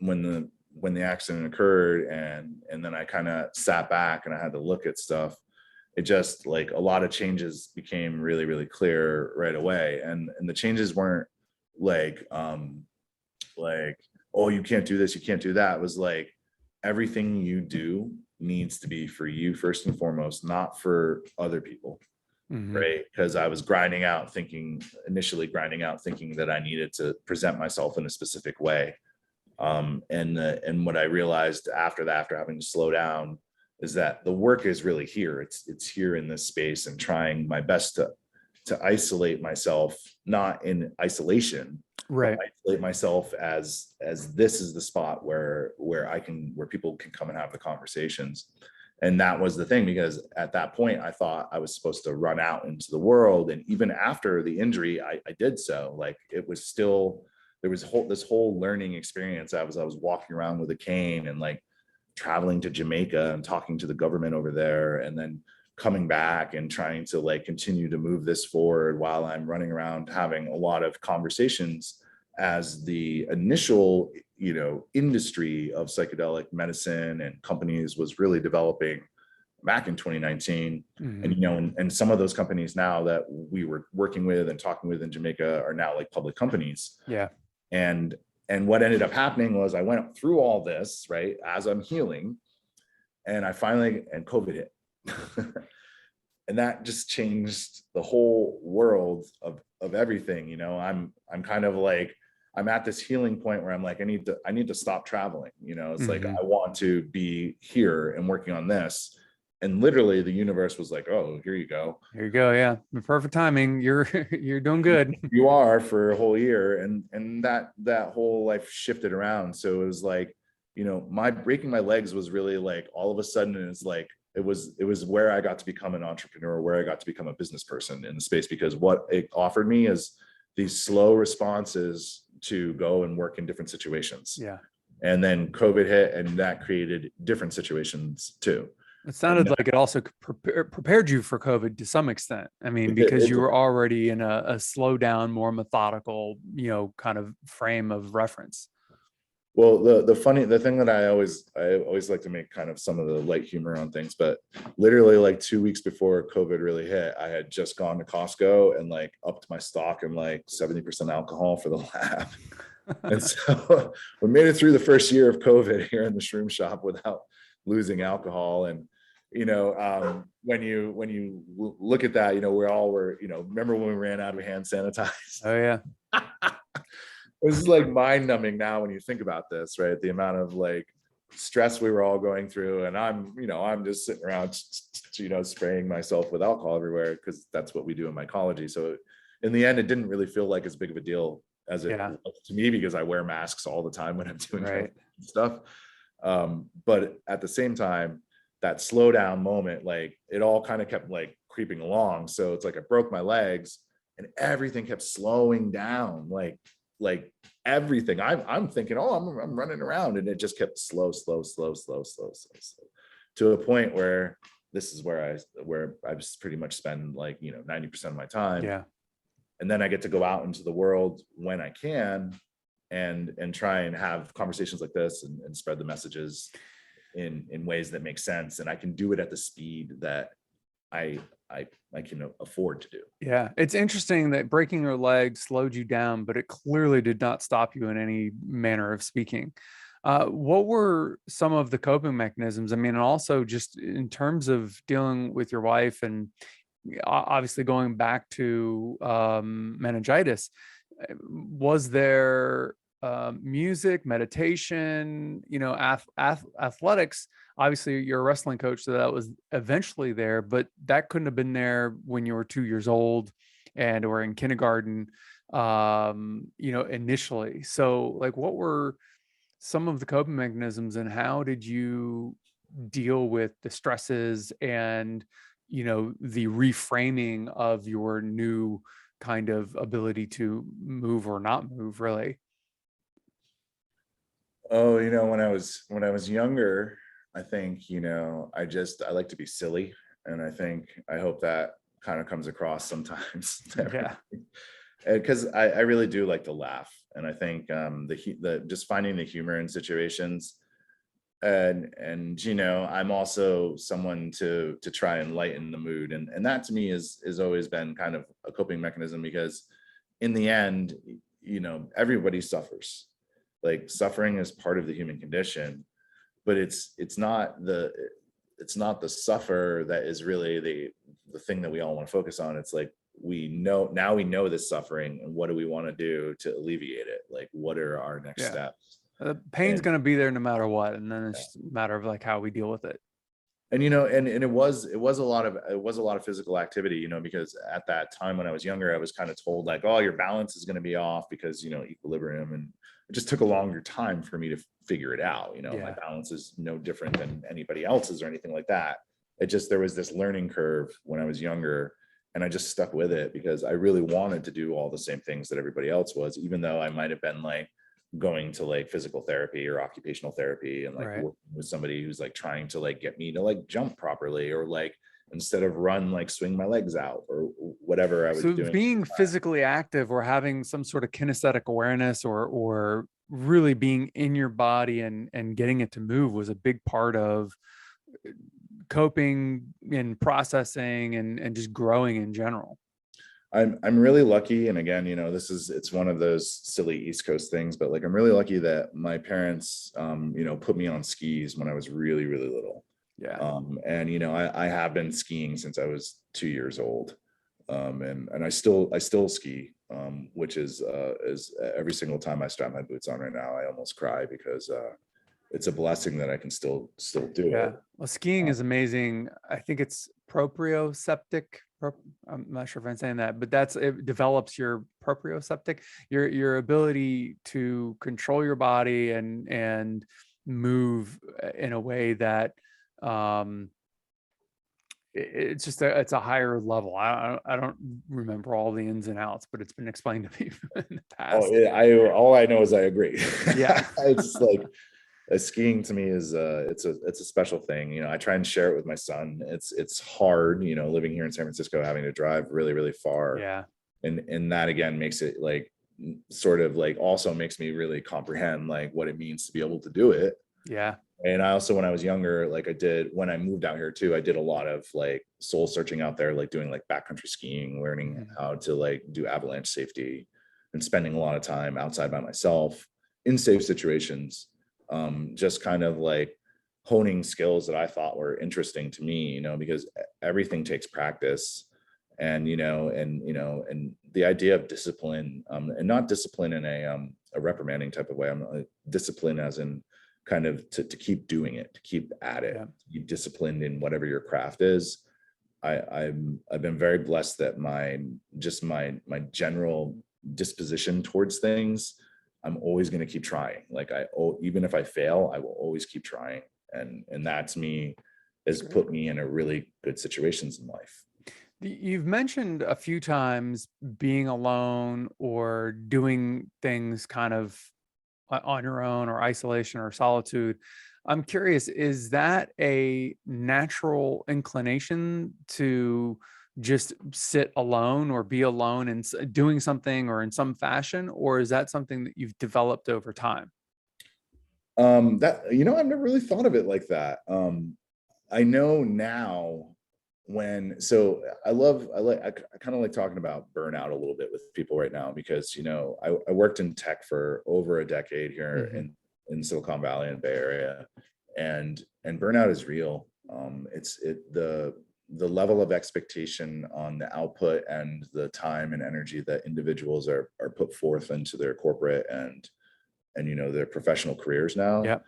when the accident occurred, and then I kind of sat back and I had to look at stuff, it just like a lot of changes became really, really clear right away. And the changes weren't like, oh, you can't do this, you can't do that. It was like, everything you do needs to be for you first and foremost, not for other people. Right. Because I was initially grinding out thinking that I needed to present myself in a specific way. And what I realized after that, after having to slow down, is that the work is really here. It's here in this space, and trying my best to isolate myself, not in isolation, right? Isolate myself as this is the spot where people can come and have the conversations. And that was the thing, because at that point I thought I was supposed to run out into the world. And even after the injury, I did so. Like, it was still, there was this whole learning experience. I was walking around with a cane and like traveling to Jamaica and talking to the government over there, and then coming back and trying to like continue to move this forward while I'm running around having a lot of conversations as the initial, industry of psychedelic medicine and companies was really developing back in 2019. And some of those companies now that we were working with and talking with in Jamaica are now like public companies. Yeah. And what ended up happening was I went through all this, right, as I'm healing, and and COVID hit. And that just changed the whole world of everything. I'm kind of like, I'm at this healing point where I'm like, I need to stop traveling. It's like, I want to be here and working on this. And literally the universe was like, oh, here you go. Here you go. Yeah. Perfect timing. You're doing good. You are for a whole year. And that whole life shifted around. So it was like, my breaking my legs was really like, all of a sudden it's like, it was where I got to become an entrepreneur, where I got to become a business person in the space, because what it offered me is these slow responses to go and work in different situations. Yeah. And then COVID hit, and that created different situations too. It sounded like it also prepared you for COVID to some extent. I mean, because you were already in a slow down, more methodical, kind of frame of reference. Well, the thing that I always like to make kind of some of the light humor on things, but literally like 2 weeks before COVID really hit, I had just gone to Costco and like upped my stock in like 70% alcohol for the lab. And so we made it through the first year of COVID here in the shroom shop without losing alcohol. And when you look at that, we all were, remember when we ran out of hand sanitizer? Oh yeah. This is like mind numbing now when you think about this, right? The amount of like stress we were all going through, and I'm just sitting around, spraying myself with alcohol everywhere, because that's what we do in mycology. So in the end, it didn't really feel like as big of a deal as it was to me, because I wear masks all the time when I'm doing stuff. But at the same time, that slowdown moment, like it all kind of kept like creeping along. So it's like I broke my legs and everything kept slowing down, like everything. I'm thinking, oh, I'm running around, and it just kept slow to a point where this is where I just pretty much spend like 90% of my time. Yeah. And then I get to go out into the world when I can and try and have conversations like this and spread the messages. in ways that make sense, and I can do it at the speed that I can afford to do. Yeah, it's interesting that breaking your leg slowed you down, but it clearly did not stop you in any manner of speaking. What were some of the coping mechanisms? I mean, and also just in terms of dealing with your wife and obviously going back to meningitis, was there music, meditation, athletics? Obviously you're a wrestling coach, so that was eventually there, but that couldn't have been there when you were 2 years old and or in kindergarten, initially. So like, what were some of the coping mechanisms and how did you deal with the stresses and, the reframing of your new kind of ability to move or not move, really? Oh, when I was younger, I think, I like to be silly. And I hope that kind of comes across sometimes. Yeah. Because I really do like to laugh. And I think the just finding the humor in situations, and I'm also someone to try and lighten the mood. And that to me is always been kind of a coping mechanism, because in the end, everybody suffers. Like, suffering is part of the human condition, but it's not the suffer that is really the thing that we all want to focus on. It's like, we know this suffering, and what do we want to do to alleviate it? Like, what are our next steps? The pain's And going to be there no matter what, and then it's just a matter of like how we deal with it. and it was a lot of physical activity, because at that time when I was younger, I was kind of told like, oh, your balance is going to be off because equilibrium, and it just took a longer time for me to figure it out. My balance is no different than anybody else's or anything like that. There was this learning curve when I was younger, and I just stuck with it because I really wanted to do all the same things that everybody else was, even though I might have been like going to like physical therapy or occupational therapy and like working with somebody who's like trying to like get me to like jump properly, or like, instead of run, like swing my legs out, or whatever I was doing. Being physically active or having some sort of kinesthetic awareness or really being in your body and getting it to move was a big part of coping and processing and just growing in general. I'm really lucky, and again, it's one of those silly East Coast things, but like, I'm really lucky that my parents put me on skis when I was really, really little. And I have been skiing since I was 2 years old. And I still ski, which is every single time I strap my boots on right now, I almost cry, because it's a blessing that I can still do it. Well, skiing is amazing. I think it's proprioceptic. I'm not sure if I'm saying that, but it develops your proprioceptic, your ability to control your body and move in a way that it's a higher level. I don't remember all the ins and outs, but it's been explained to me in the past. All I know is I agree. Yeah. It's like, skiing to me is it's a special thing. I try and share it with my son. It's hard, living here in San Francisco, having to drive really, really far. And that again makes it like, sort of like, also makes me really comprehend like what it means to be able to do it. And I also, when I was younger, like when I moved out here too, I did a lot of like soul searching out there, like doing like backcountry skiing, learning how to like do avalanche safety, and spending a lot of time outside by myself in safe situations. Just kind of like honing skills that I thought were interesting to me, because everything takes practice. And and the idea of discipline, and not discipline in a reprimanding type of way. I'm discipline as in kind of to keep doing it, to keep at it, to be disciplined in whatever your craft is. I've been very blessed that my general disposition towards things, I'm always going to keep trying. Like, even if I fail, I will always keep trying. And that to me has put me in a really good situations in life. You've mentioned a few times being alone or doing things kind of on your own, or isolation or solitude. I'm curious, is that a natural inclination to just sit alone or be alone and doing something or in some fashion, or is that something that you've developed over time? That, I've never really thought of it like that. I know now I kind of like talking about burnout a little bit with people right now, because, I worked in tech for over a decade here Mhm. in Silicon Valley and Bay Area, and burnout is real. The level of expectation on the output and the time and energy that individuals are put forth into their corporate and their professional careers now, Yep.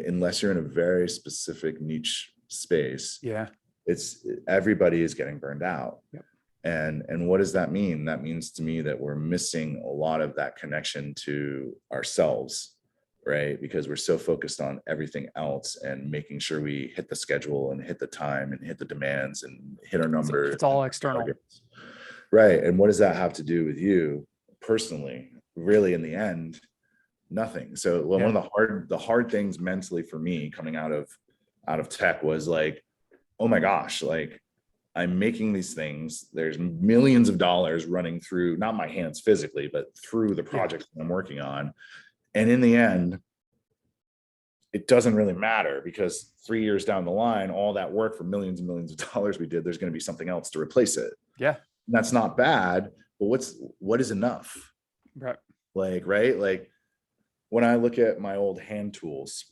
unless you're in a very specific niche space, Yeah. it's everybody is getting burned out. Yep. And what does that mean? That means to me that we're missing a lot of that connection to ourselves, right? Because we're so focused on everything else and making sure we hit the schedule and hit the time and hit the demands and hit our numbers. It's all and external. targets. Right. And what does that have to do with you personally? Really, in the end, nothing. So one Yeah. of the hard things mentally for me coming out of tech was like, oh my gosh, like I'm making these things. There's millions of dollars running through, not my hands physically, but through the projects that I'm working on. And in the end, it doesn't really matter, because 3 years down the line, all that work for millions and millions of dollars we did, there's going to be something else to replace it. Yeah. And that's not bad, but what is enough? Right. Right? Like when I look at my old hand tools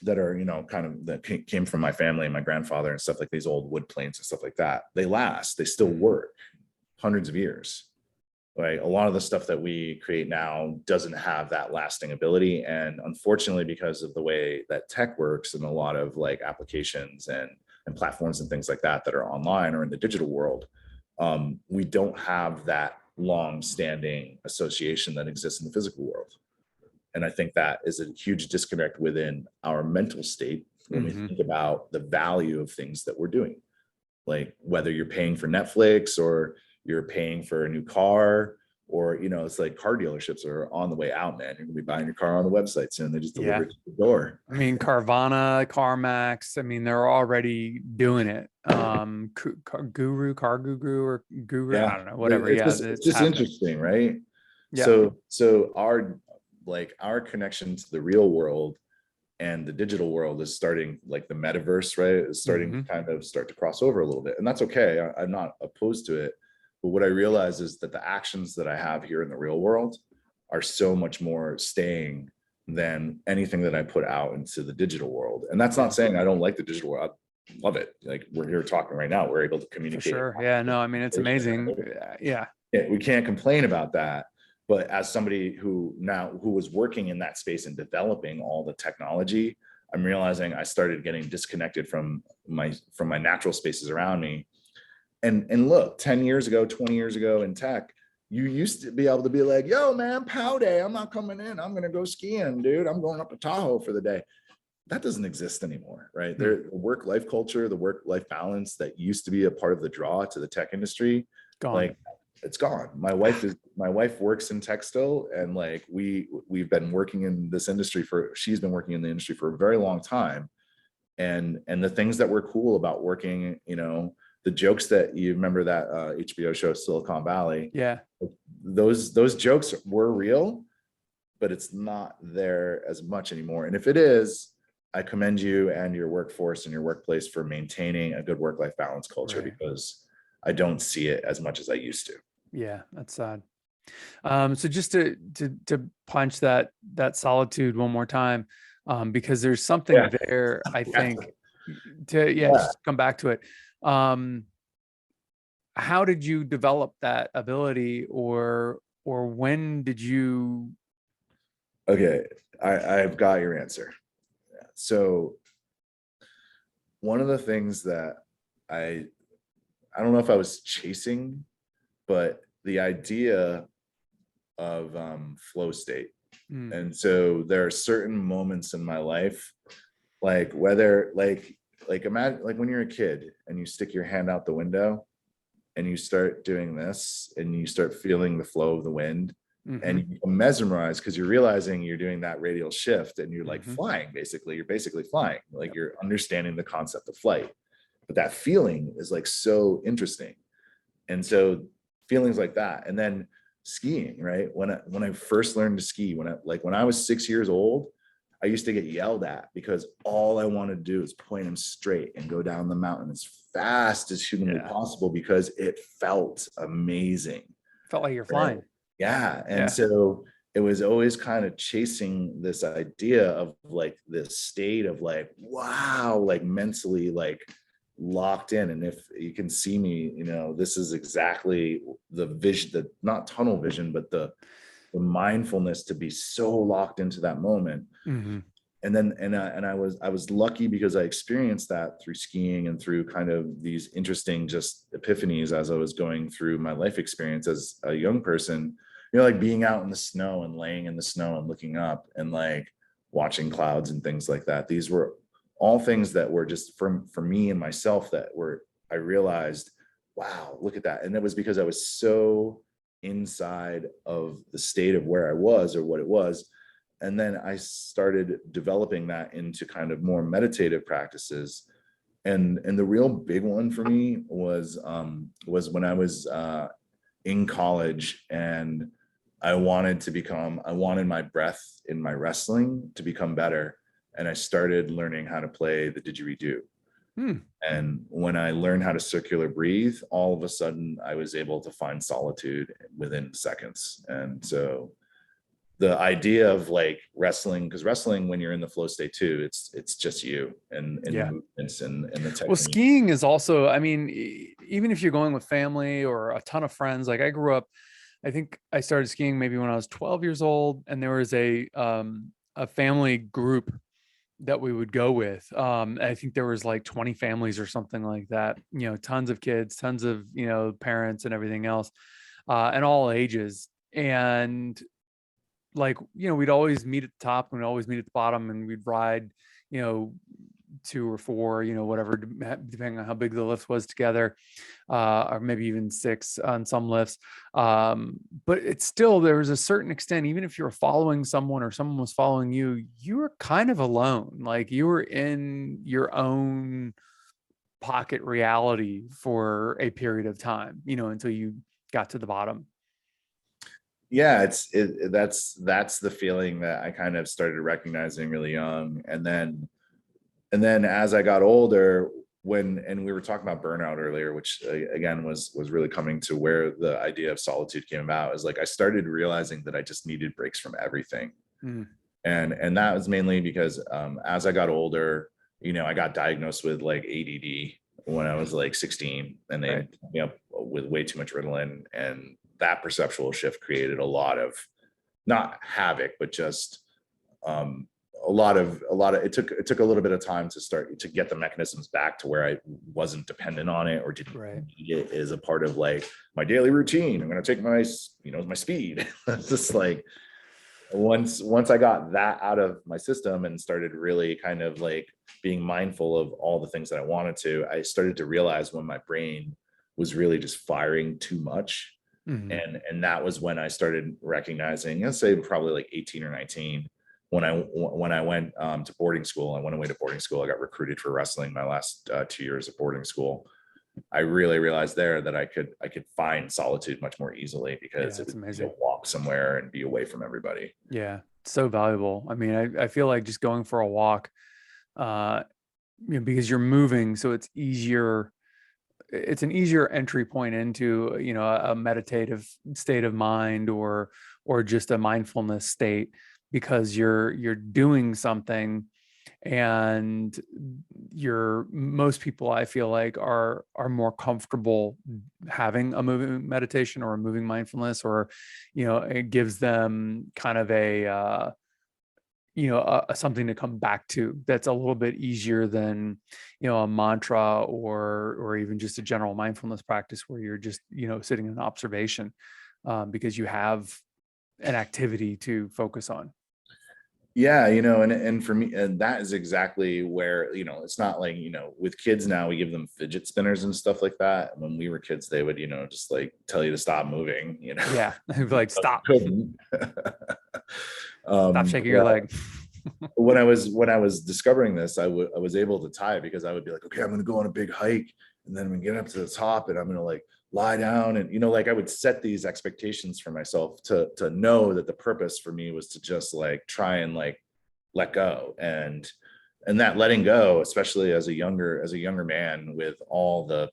that are, kind of that came from my family and my grandfather and stuff, like these old wood planes and stuff like that, they last, they still work hundreds of years. Right. A lot of the stuff that we create now doesn't have that lasting ability. And unfortunately, because of the way that tech works and a lot of like applications and platforms and things like that are online or in the digital world, we don't have that long standing association that exists in the physical world. And I think that is a huge disconnect within our mental state when we think about the value of things that we're doing. Like whether you're paying for Netflix or you're paying for a new car, or, it's like car dealerships are on the way out, man. You're gonna be buying your car on the website soon. They just deliver it to the door. I mean, Carvana, CarMax, I mean, they're already doing it. Car Guru, or Guru, I Yeah. don't know, whatever. It's It's just happening. interesting, right? Yeah. So our connection to the real world and the digital world is starting, like the metaverse, right? Is starting to kind of start to cross over a little bit. And that's okay. I'm not opposed to it. But what I realize is that the actions that I have here in the real world are so much more staying than anything that I put out into the digital world. And that's not saying I don't like the digital world. I love it. Like we're here talking right now. We're able to communicate. For sure. Yeah, no, I mean, it's amazing. Yeah. We can't complain about that. But as somebody who was working in that space and developing all the technology, I'm realizing I started getting disconnected from my natural spaces around me. And look, 10 years ago, 20 years ago in tech, you used to be able to be like, yo, man, pow day, I'm not coming in. I'm going to go skiing, dude. I'm going up to Tahoe for the day. That doesn't exist anymore, right? The work-life culture, the work-life balance that used to be a part of the draw to the tech industry, Gone. like it's gone. My wife works in tech still, and like we've been working in this industry she's been working in the industry for a very long time. And the things that were cool about working, the jokes that you remember, that HBO show Silicon Valley. Yeah. Those jokes were real, but it's not there as much anymore. And if it is, I commend you and your workforce and your workplace for maintaining a good work-life balance culture, because I don't see it as much as I used to. Yeah, that's sad. So just to punch that solitude one more time, because there's something there, I think, just come back to it. How did you develop that ability, or when did you? Okay, I've got your answer. So one of the things that I don't know if I was chasing, but the idea of flow state. And so there are certain moments in my life, like whether like imagine like when you're a kid and you stick your hand out the window and you start doing this and you start feeling the flow of the wind, and you become mesmerized because you're realizing you're doing that radial shift and you're like flying, basically. You're basically flying, like you're understanding the concept of flight. But that feeling is like so interesting. And so feelings like that. And then skiing, right? When I first learned to ski, when I was 6 years old, I used to get yelled at because all I wanted to do is point him straight and go down the mountain as fast as humanly possible because it felt amazing. Felt like you're Right? flying. Yeah. And Yeah. so it was always kind of chasing this idea of like this state of like, wow, like mentally like locked in. And if you can see me, you know, this is exactly the vision, the not tunnel vision, but the mindfulness to be so locked into that moment. Mm-hmm. And then I was lucky because I experienced that through skiing and through kind of these interesting just epiphanies as I was going through my life experience as a young person, you know, like being out in the snow and laying in the snow and looking up and like watching clouds and things like that. These were all things that were just for me and myself that were, I realized, wow, look at that. And it was because I was so inside of the state of where I was or what it was. And then I started developing that into kind of more meditative practices. And the real big one for me was when I was in college and I wanted my breath in my wrestling to become better. And I started learning how to play the didgeridoo. And when I learned how to circular breathe, all of a sudden I was able to find solitude within seconds. And so the idea of like wrestling, because wrestling, when you're in the flow state too, it's just you and the movements and the technique. Well, skiing is also, I mean, even if you're going with family or a ton of friends, like I grew up, I think I started skiing maybe when I was 12 years old, and there was a family group that we would go with. I think there was like 20 families or something like that, you know, tons of kids, tons of, you know, parents and everything else, and all ages. And like, you know, we'd always meet at the top and we'd always meet at the bottom, and we'd ride, you know, 2 or 4, you know, whatever, depending on how big the lift was together, or maybe even 6 on some lifts. But it's still, there was a certain extent, even if you were following someone or someone was following you, you were kind of alone. Like you were in your own pocket reality for a period of time, you know, until you got to the bottom. Yeah, that's the feeling that I kind of started recognizing really young. And then as I got older, and we were talking about burnout earlier, which again was really coming to where the idea of solitude came about, is like I started realizing that I just needed breaks from everything. And that was mainly because as I got older, you know, I got diagnosed with like ADD when I was like 16, and they put me up with way too much Ritalin, and that perceptual shift created a lot of, not havoc, but just a lot of it took a little bit of time to get the mechanisms back to where I wasn't dependent on it or didn't need it as a part of like my daily routine. I'm going to take my, you know, my speed. Just like once I got that out of my system and started really kind of like being mindful of all the things that I wanted to, I started to realize when my brain was really just firing too much. And that was when I started recognizing, let's say probably like 18 or 19, when I went to boarding school. I went away to boarding school. I got recruited for wrestling my last 2 years of boarding school. I really realized there that I could find solitude much more easily, because it was amazing to walk somewhere and be away from everybody. Yeah, so valuable. I mean, I feel like just going for a walk, you know, because you're moving, so it's easier. It's an easier entry point into, you know, a meditative state of mind or just a mindfulness state, because you're doing something, and most people, I feel like, are more comfortable having a moving meditation or a moving mindfulness, or, you know, it gives them kind of a you know, something to come back to that's a little bit easier than, you know, a mantra or even just a general mindfulness practice where you're just, you know, sitting in observation, because you have an activity to focus on. Yeah, you know, and for me, and that is exactly where, you know, it's not like, you know, with kids now, we give them fidget spinners and stuff like that. When we were kids, they would, you know, just like tell you to stop moving, you know. Yeah. Like, stop. Stop shaking your leg. when I was discovering this, I was able to tie it, because I would be like, okay, I'm going to go on a big hike, and then I'm going to get up to the top, and I'm going to like lie down. And, like I would set these expectations for myself to know that the purpose for me was to just like try and like let go. And that letting go, especially as a younger man, with all the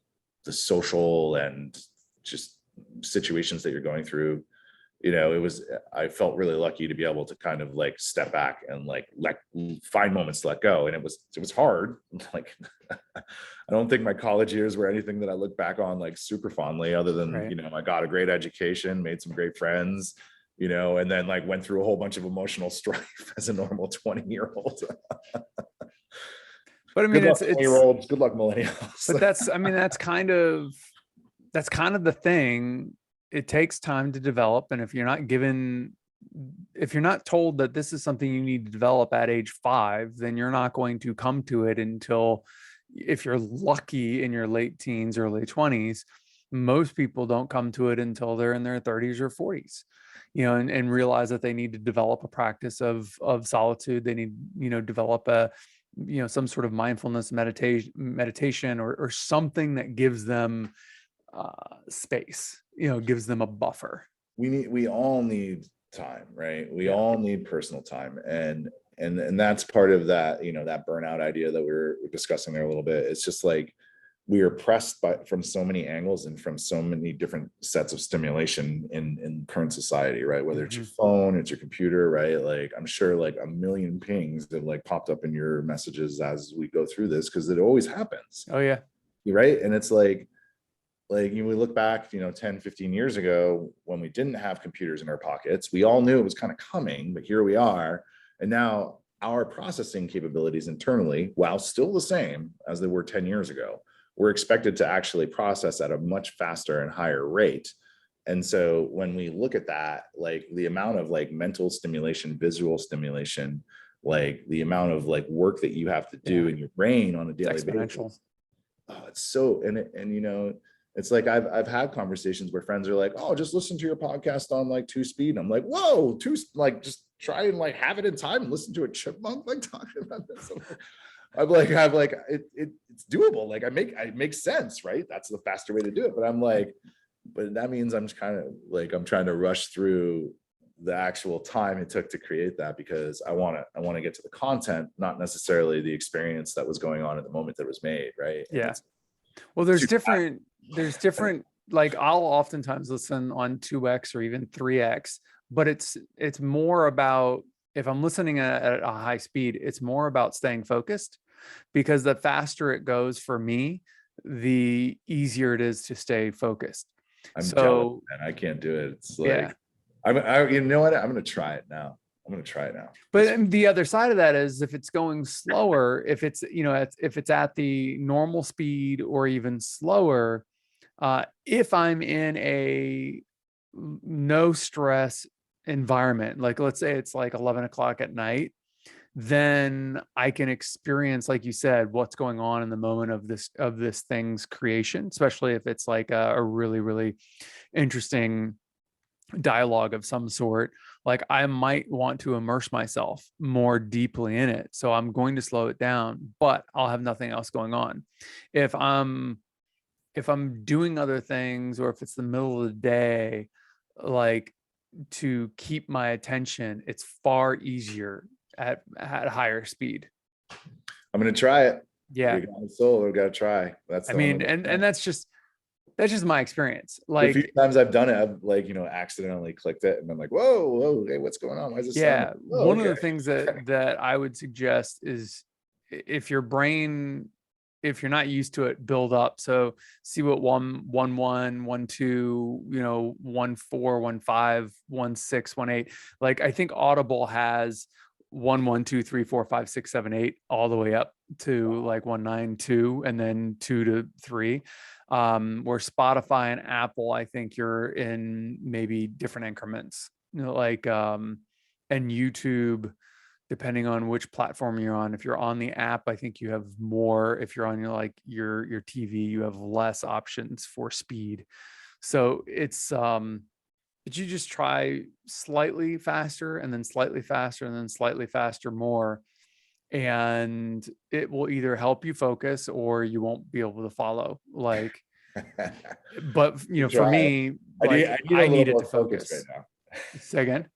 social and just situations that you're going through, I felt really lucky to be able to kind of like step back and like find moments to let go. And it was hard. Like, I don't think my college years were anything that I look back on like super fondly, other than, Right. I got a great education, made some great friends, and then like went through a whole bunch of emotional strife as a normal 20-year-old. But I mean, Good luck, it's 20-year-olds. Good luck, millennials. but that's kind of the thing. It takes time to develop. And if you're not told that this is something you need to develop at age 5, then you're not going to come to it until, if you're lucky, in your late teens, early 20s. Most people don't come to it until they're in their 30s or 40s, and realize that they need to develop a practice of solitude. They need, develop some sort of mindfulness meditation or something that gives them space, gives them a buffer. We all need time, right? We all need personal time. And that's part of that, that burnout idea that we were discussing there a little bit. It's just like, we are pressed from so many angles and from so many different sets of stimulation in current society, right? Whether it's your phone, it's your computer, right? Like, I'm sure like a million pings that like popped up in your messages as we go through this, because it always happens. Oh yeah. Right. And it's like, we look back, 10, 15 years ago, when we didn't have computers in our pockets, we all knew it was kind of coming, but here we are. And now our processing capabilities internally, while still the same as they were 10 years ago, we're expected to actually process at a much faster and higher rate. And so when we look at that, like the amount of like mental stimulation, visual stimulation, like the amount of like work that you have to do in your brain on a daily basis. Oh, it's so, and it's like I've had conversations where friends are like, "Oh, just listen to your podcast on like 2-speed." And I'm like, "Whoa, like just try and like have it in time and listen to a chipmunk like talking about this." It's doable. Like it makes sense, right? That's the faster way to do it. But I'm like, but that means I'm trying to rush through the actual time it took to create that, because I want to get to the content, not necessarily the experience that was going on at the moment that it was made, right? Yeah. Well, there's different, like I'll oftentimes listen on 2x or even 3x, but it's more about, if I'm listening at a high speed, it's more about staying focused, because the faster it goes for me, the easier it is to stay focused. I'm jealous, and I can't do it. It's like, you know what? I'm going to try it now. But the other side of that is, if it's going slower, if it's, if it's at the normal speed or even slower, if I'm in a no stress environment, like let's say it's like 11 o'clock at night, then I can experience, like you said, what's going on in the moment of this thing's creation, especially if it's like a really, really interesting dialogue of some sort. Like, I might want to immerse myself more deeply in it, so I'm going to slow it down, but I'll have nothing else going on. If I'm doing other things, or if it's the middle of the day, like, to keep my attention, it's far easier at higher speed. I'm going to try it. Yeah. We got the soul. We got to try. And that's just my experience. Like, the few times I've done it, I've accidentally clicked it, and I'm like, whoa, hey, what's going on? Why is it sound? One of the things that I would suggest is, if your brain, if you're not used to it, build up. So see what 1 1 1 2, 1 4 1 5 1 6 1 8. Like, I think Audible has 1 1 2 3 4 5 6 7 8 all the way up to like 1 9 2, and then 2 to 3. Where Spotify and Apple, I think you're in maybe different increments, and YouTube, depending on which platform you're on. If you're on the app, I think you have more. If you're on your TV, you have less options for speed. So it's but you just try slightly faster, and then slightly faster, and then slightly faster more, and it will either help you focus or you won't be able to follow. Like, But, You for try. me, I need a I little need it more to focus right focus. now. Say again?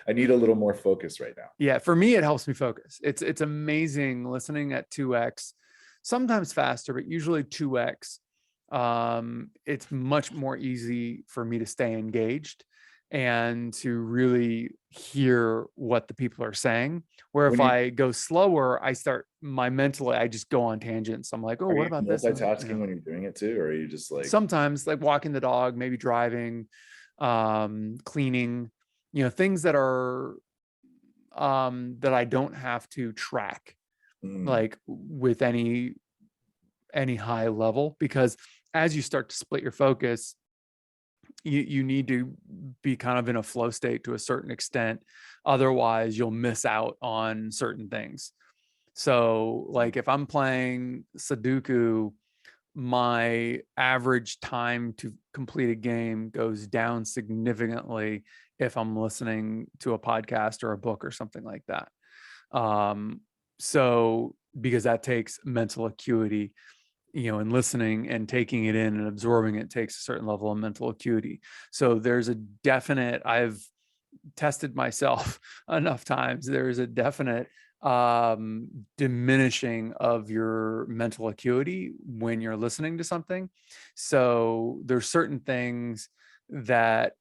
I need a little more focus right now. Yeah, for me, it helps me focus. It's amazing listening at 2x, sometimes faster, but usually 2x. It's much more easy for me to stay engaged and to really hear what the people are saying. Where if When you I go slower, I just go on tangents. I'm like, oh, Are what you about this? And multitasking when you're doing it too, or are you just like, sometimes like walking the dog, maybe driving, cleaning, things that are that I don't have to track mm, like with any high level, because as you start to split your focus, you need to be kind of in a flow state to a certain extent. Otherwise, you'll miss out on certain things. So, like if I'm playing Sudoku, my average time to complete a game goes down significantly if I'm listening to a podcast or a book or something like that. So because that takes mental acuity, and listening and taking it in and absorbing it takes a certain level of mental acuity. So there's a definite, I've tested myself enough times, there's a definite diminishing of your mental acuity when you're listening to something. So there's certain things that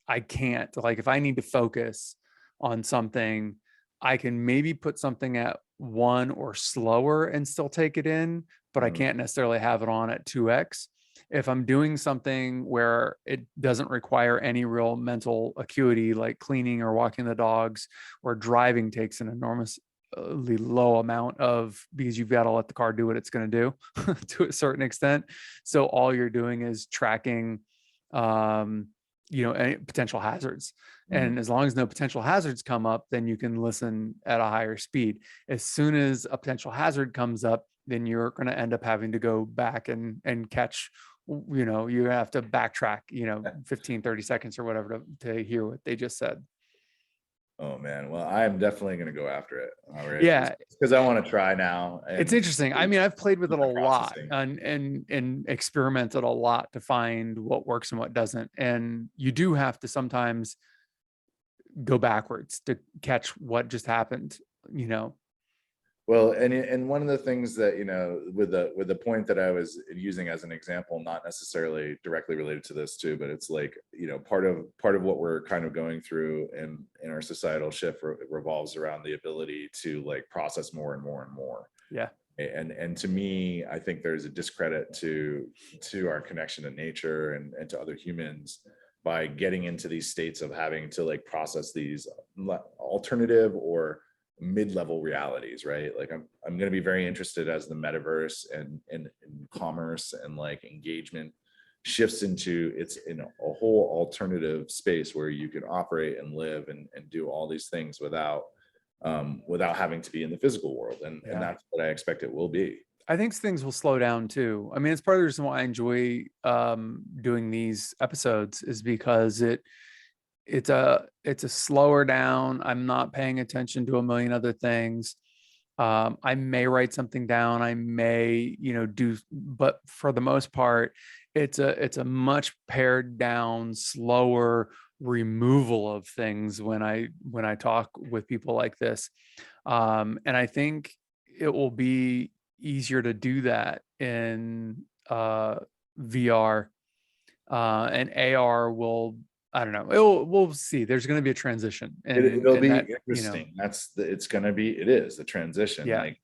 I can't, like if I need to focus on something, I can maybe put something at 1 or slower and still take it in, but I mm, can't necessarily have it on at 2x. If I'm doing something where it doesn't require any real mental acuity, like cleaning or walking the dogs, or driving takes an enormously low amount of, because you've got to let the car do what it's going to do to a certain extent. So all you're doing is tracking any potential hazards. mm. And as long as no potential hazards come up, then you can listen at a higher speed. As soon as a potential hazard comes up, then you're going to end up having to go back and catch, you have to backtrack, 15, 30 seconds or whatever to hear what they just said. Oh man, well, I am definitely going to go after it. All right, Yeah, because I want to try now, it's and interesting. I mean, I've played with it a my lot processing. and experimented a lot to find what works and what doesn't. And you do have to sometimes go backwards to catch what just happened, Well, and one of the things that, with the point that I was using as an example, not necessarily directly related to this too, but it's like, part of what we're kind of going through in our societal shift revolves around the ability to like process more and more and more. Yeah. And to me, I think there's a discredit to our connection to nature and to other humans by getting into these states of having to like process these alternative or mid-level realities, right? Like I'm going to be very interested as the metaverse and commerce and like engagement shifts into, it's in a whole alternative space where you can operate and live and do all these things without having to be in the physical world, and that's what I expect it will be. I think things will slow down too. I mean, it's part of the reason why I enjoy doing these episodes, is because it's a slower down. I'm not paying attention to a million other things. I may write something down. I may, do, but for the most part, it's a much pared down, slower removal of things when I talk with people like this. And I think it will be easier to do that in VR, and AR will, I don't know. We'll see. There's going to be a transition, It'll and be that, interesting. It's going to be, it is the transition. yeah, Like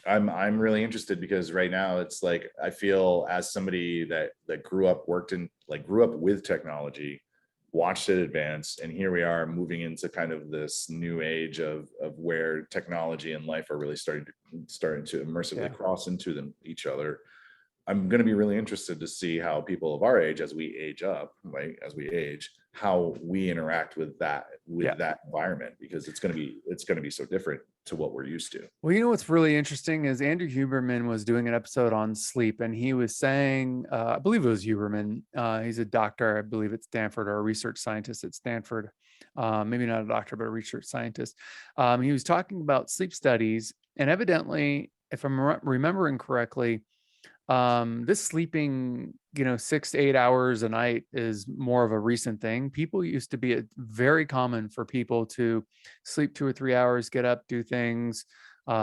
I'm really interested because right now it's like, I feel as somebody that grew up with technology, watched it advance, and here we are moving into kind of this new age of where technology and life are really starting to immersively cross into each other. I'm going to be really interested to see how people of our age, as we age up, right, as we age, how we interact with that environment, because it's going to be so different to what we're used to. Well, what's really interesting is Andrew Huberman was doing an episode on sleep, and he was saying, I believe it was Huberman. He's a doctor, I believe, at Stanford, or a research scientist at Stanford. Maybe not a doctor, but a research scientist. He was talking about sleep studies, and evidently, if I'm remembering correctly, This sleeping, 6 to 8 hours a night is more of a recent thing. People used to be very common for people to sleep 2 or 3 hours, get up, do things,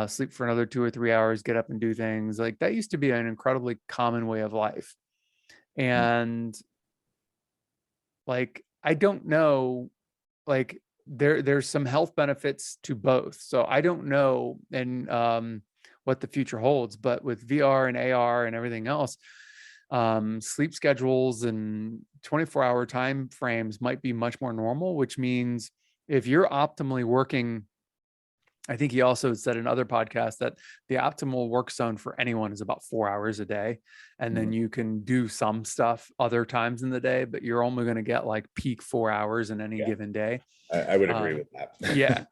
sleep for another 2 or 3 hours, get up and do things. Like that used to be an incredibly common way of life. And like, I don't know, like there's some health benefits to both. So I don't know, and what the future holds, but with VR and AR and everything else, sleep schedules and 24-hour time frames might be much more normal, which means if you're optimally working, I think he also said in other podcasts that the optimal work zone for anyone is about 4 hours a day. And then you can do some stuff other times in the day, but you're only going to get like peak 4 hours in any given day. I would agree with that. Yeah.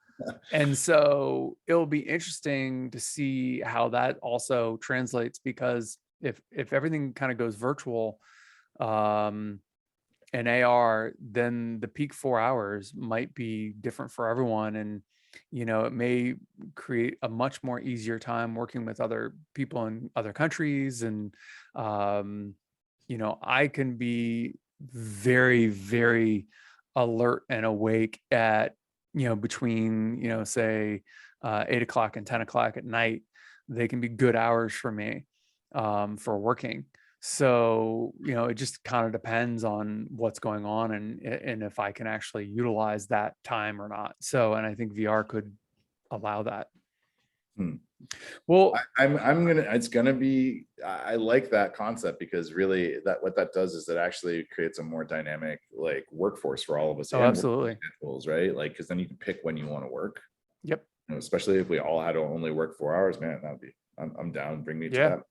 And so it'll be interesting to see how that also translates, because if everything kind of goes virtual, and AR, then the peak 4 hours might be different for everyone. And, it may create a much more easier time working with other people in other countries. And, I can be very, very alert and awake at, between, say, 8 o'clock and 10 o'clock at night. They can be good hours for me, for working. So, it just kind of depends on what's going on and if I can actually utilize that time or not. So, and I think VR could allow that. Well, I like that concept, because really what that does is it actually creates a more dynamic like workforce for all of us. Oh, absolutely. Schedules, right? Like, because then you can pick when you want to work. Yep. Especially if we all had to only work 4 hours, man, I'm down. Bring me to that.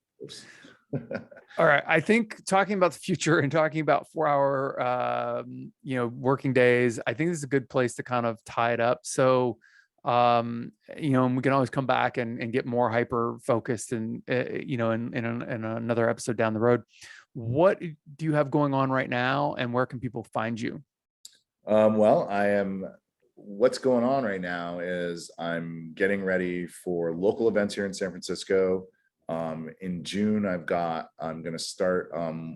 All right. I think talking about the future and talking about 4 hour, working days, I think this is a good place to kind of tie it up. So, and we can always come back and get more hyper focused and, in another episode down the road. What do you have going on right now, and where can people find you? What's going on right now is I'm getting ready for local events here in San Francisco. In June, I'm going to start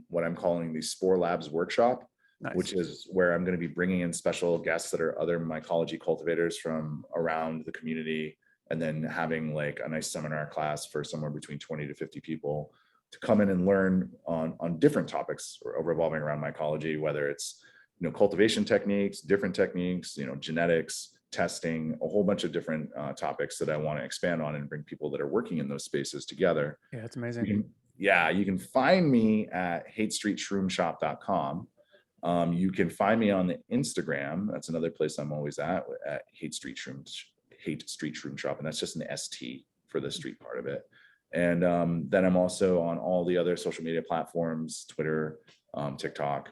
what I'm calling the Spore Labs workshop, which is where I'm going to be bringing in special guests that are other mycology cultivators from around the community, and then having like a nice seminar class for somewhere between 20 to 50 people to come in and learn on different topics revolving around mycology, whether it's cultivation techniques, different techniques, genetics, testing, a whole bunch of different topics that I want to expand on and bring people that are working in those spaces together. Yeah, it's amazing. You can find me at HaightStreetShroomShop.com. You can find me on the Instagram. That's another place I'm always at Haight Street Shroom Shop, and that's just an ST for the street part of it. And then I'm also on all the other social media platforms: Twitter, TikTok.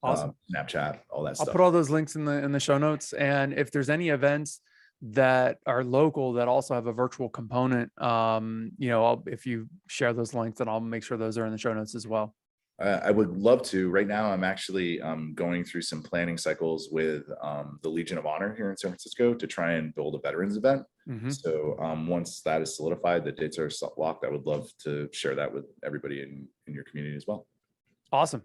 Awesome. Snapchat, all that stuff. I'll put all those links in the show notes. And if there's any events that are local that also have a virtual component, if you share those links, then I'll make sure those are in the show notes as well. I would love to. Right now, I'm actually going through some planning cycles with the Legion of Honor here in San Francisco to try and build a veterans event. So once that is solidified, the dates are locked, I would love to share that with everybody in your community as well. Awesome.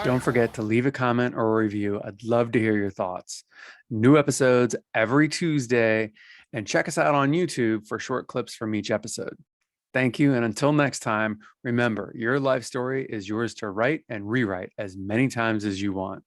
Don't forget to leave a comment or a review. I'd love to hear your thoughts. New episodes every Tuesday, and check us out on YouTube for short clips from each episode. Thank you. And until next time, remember, your life story is yours to write and rewrite as many times as you want.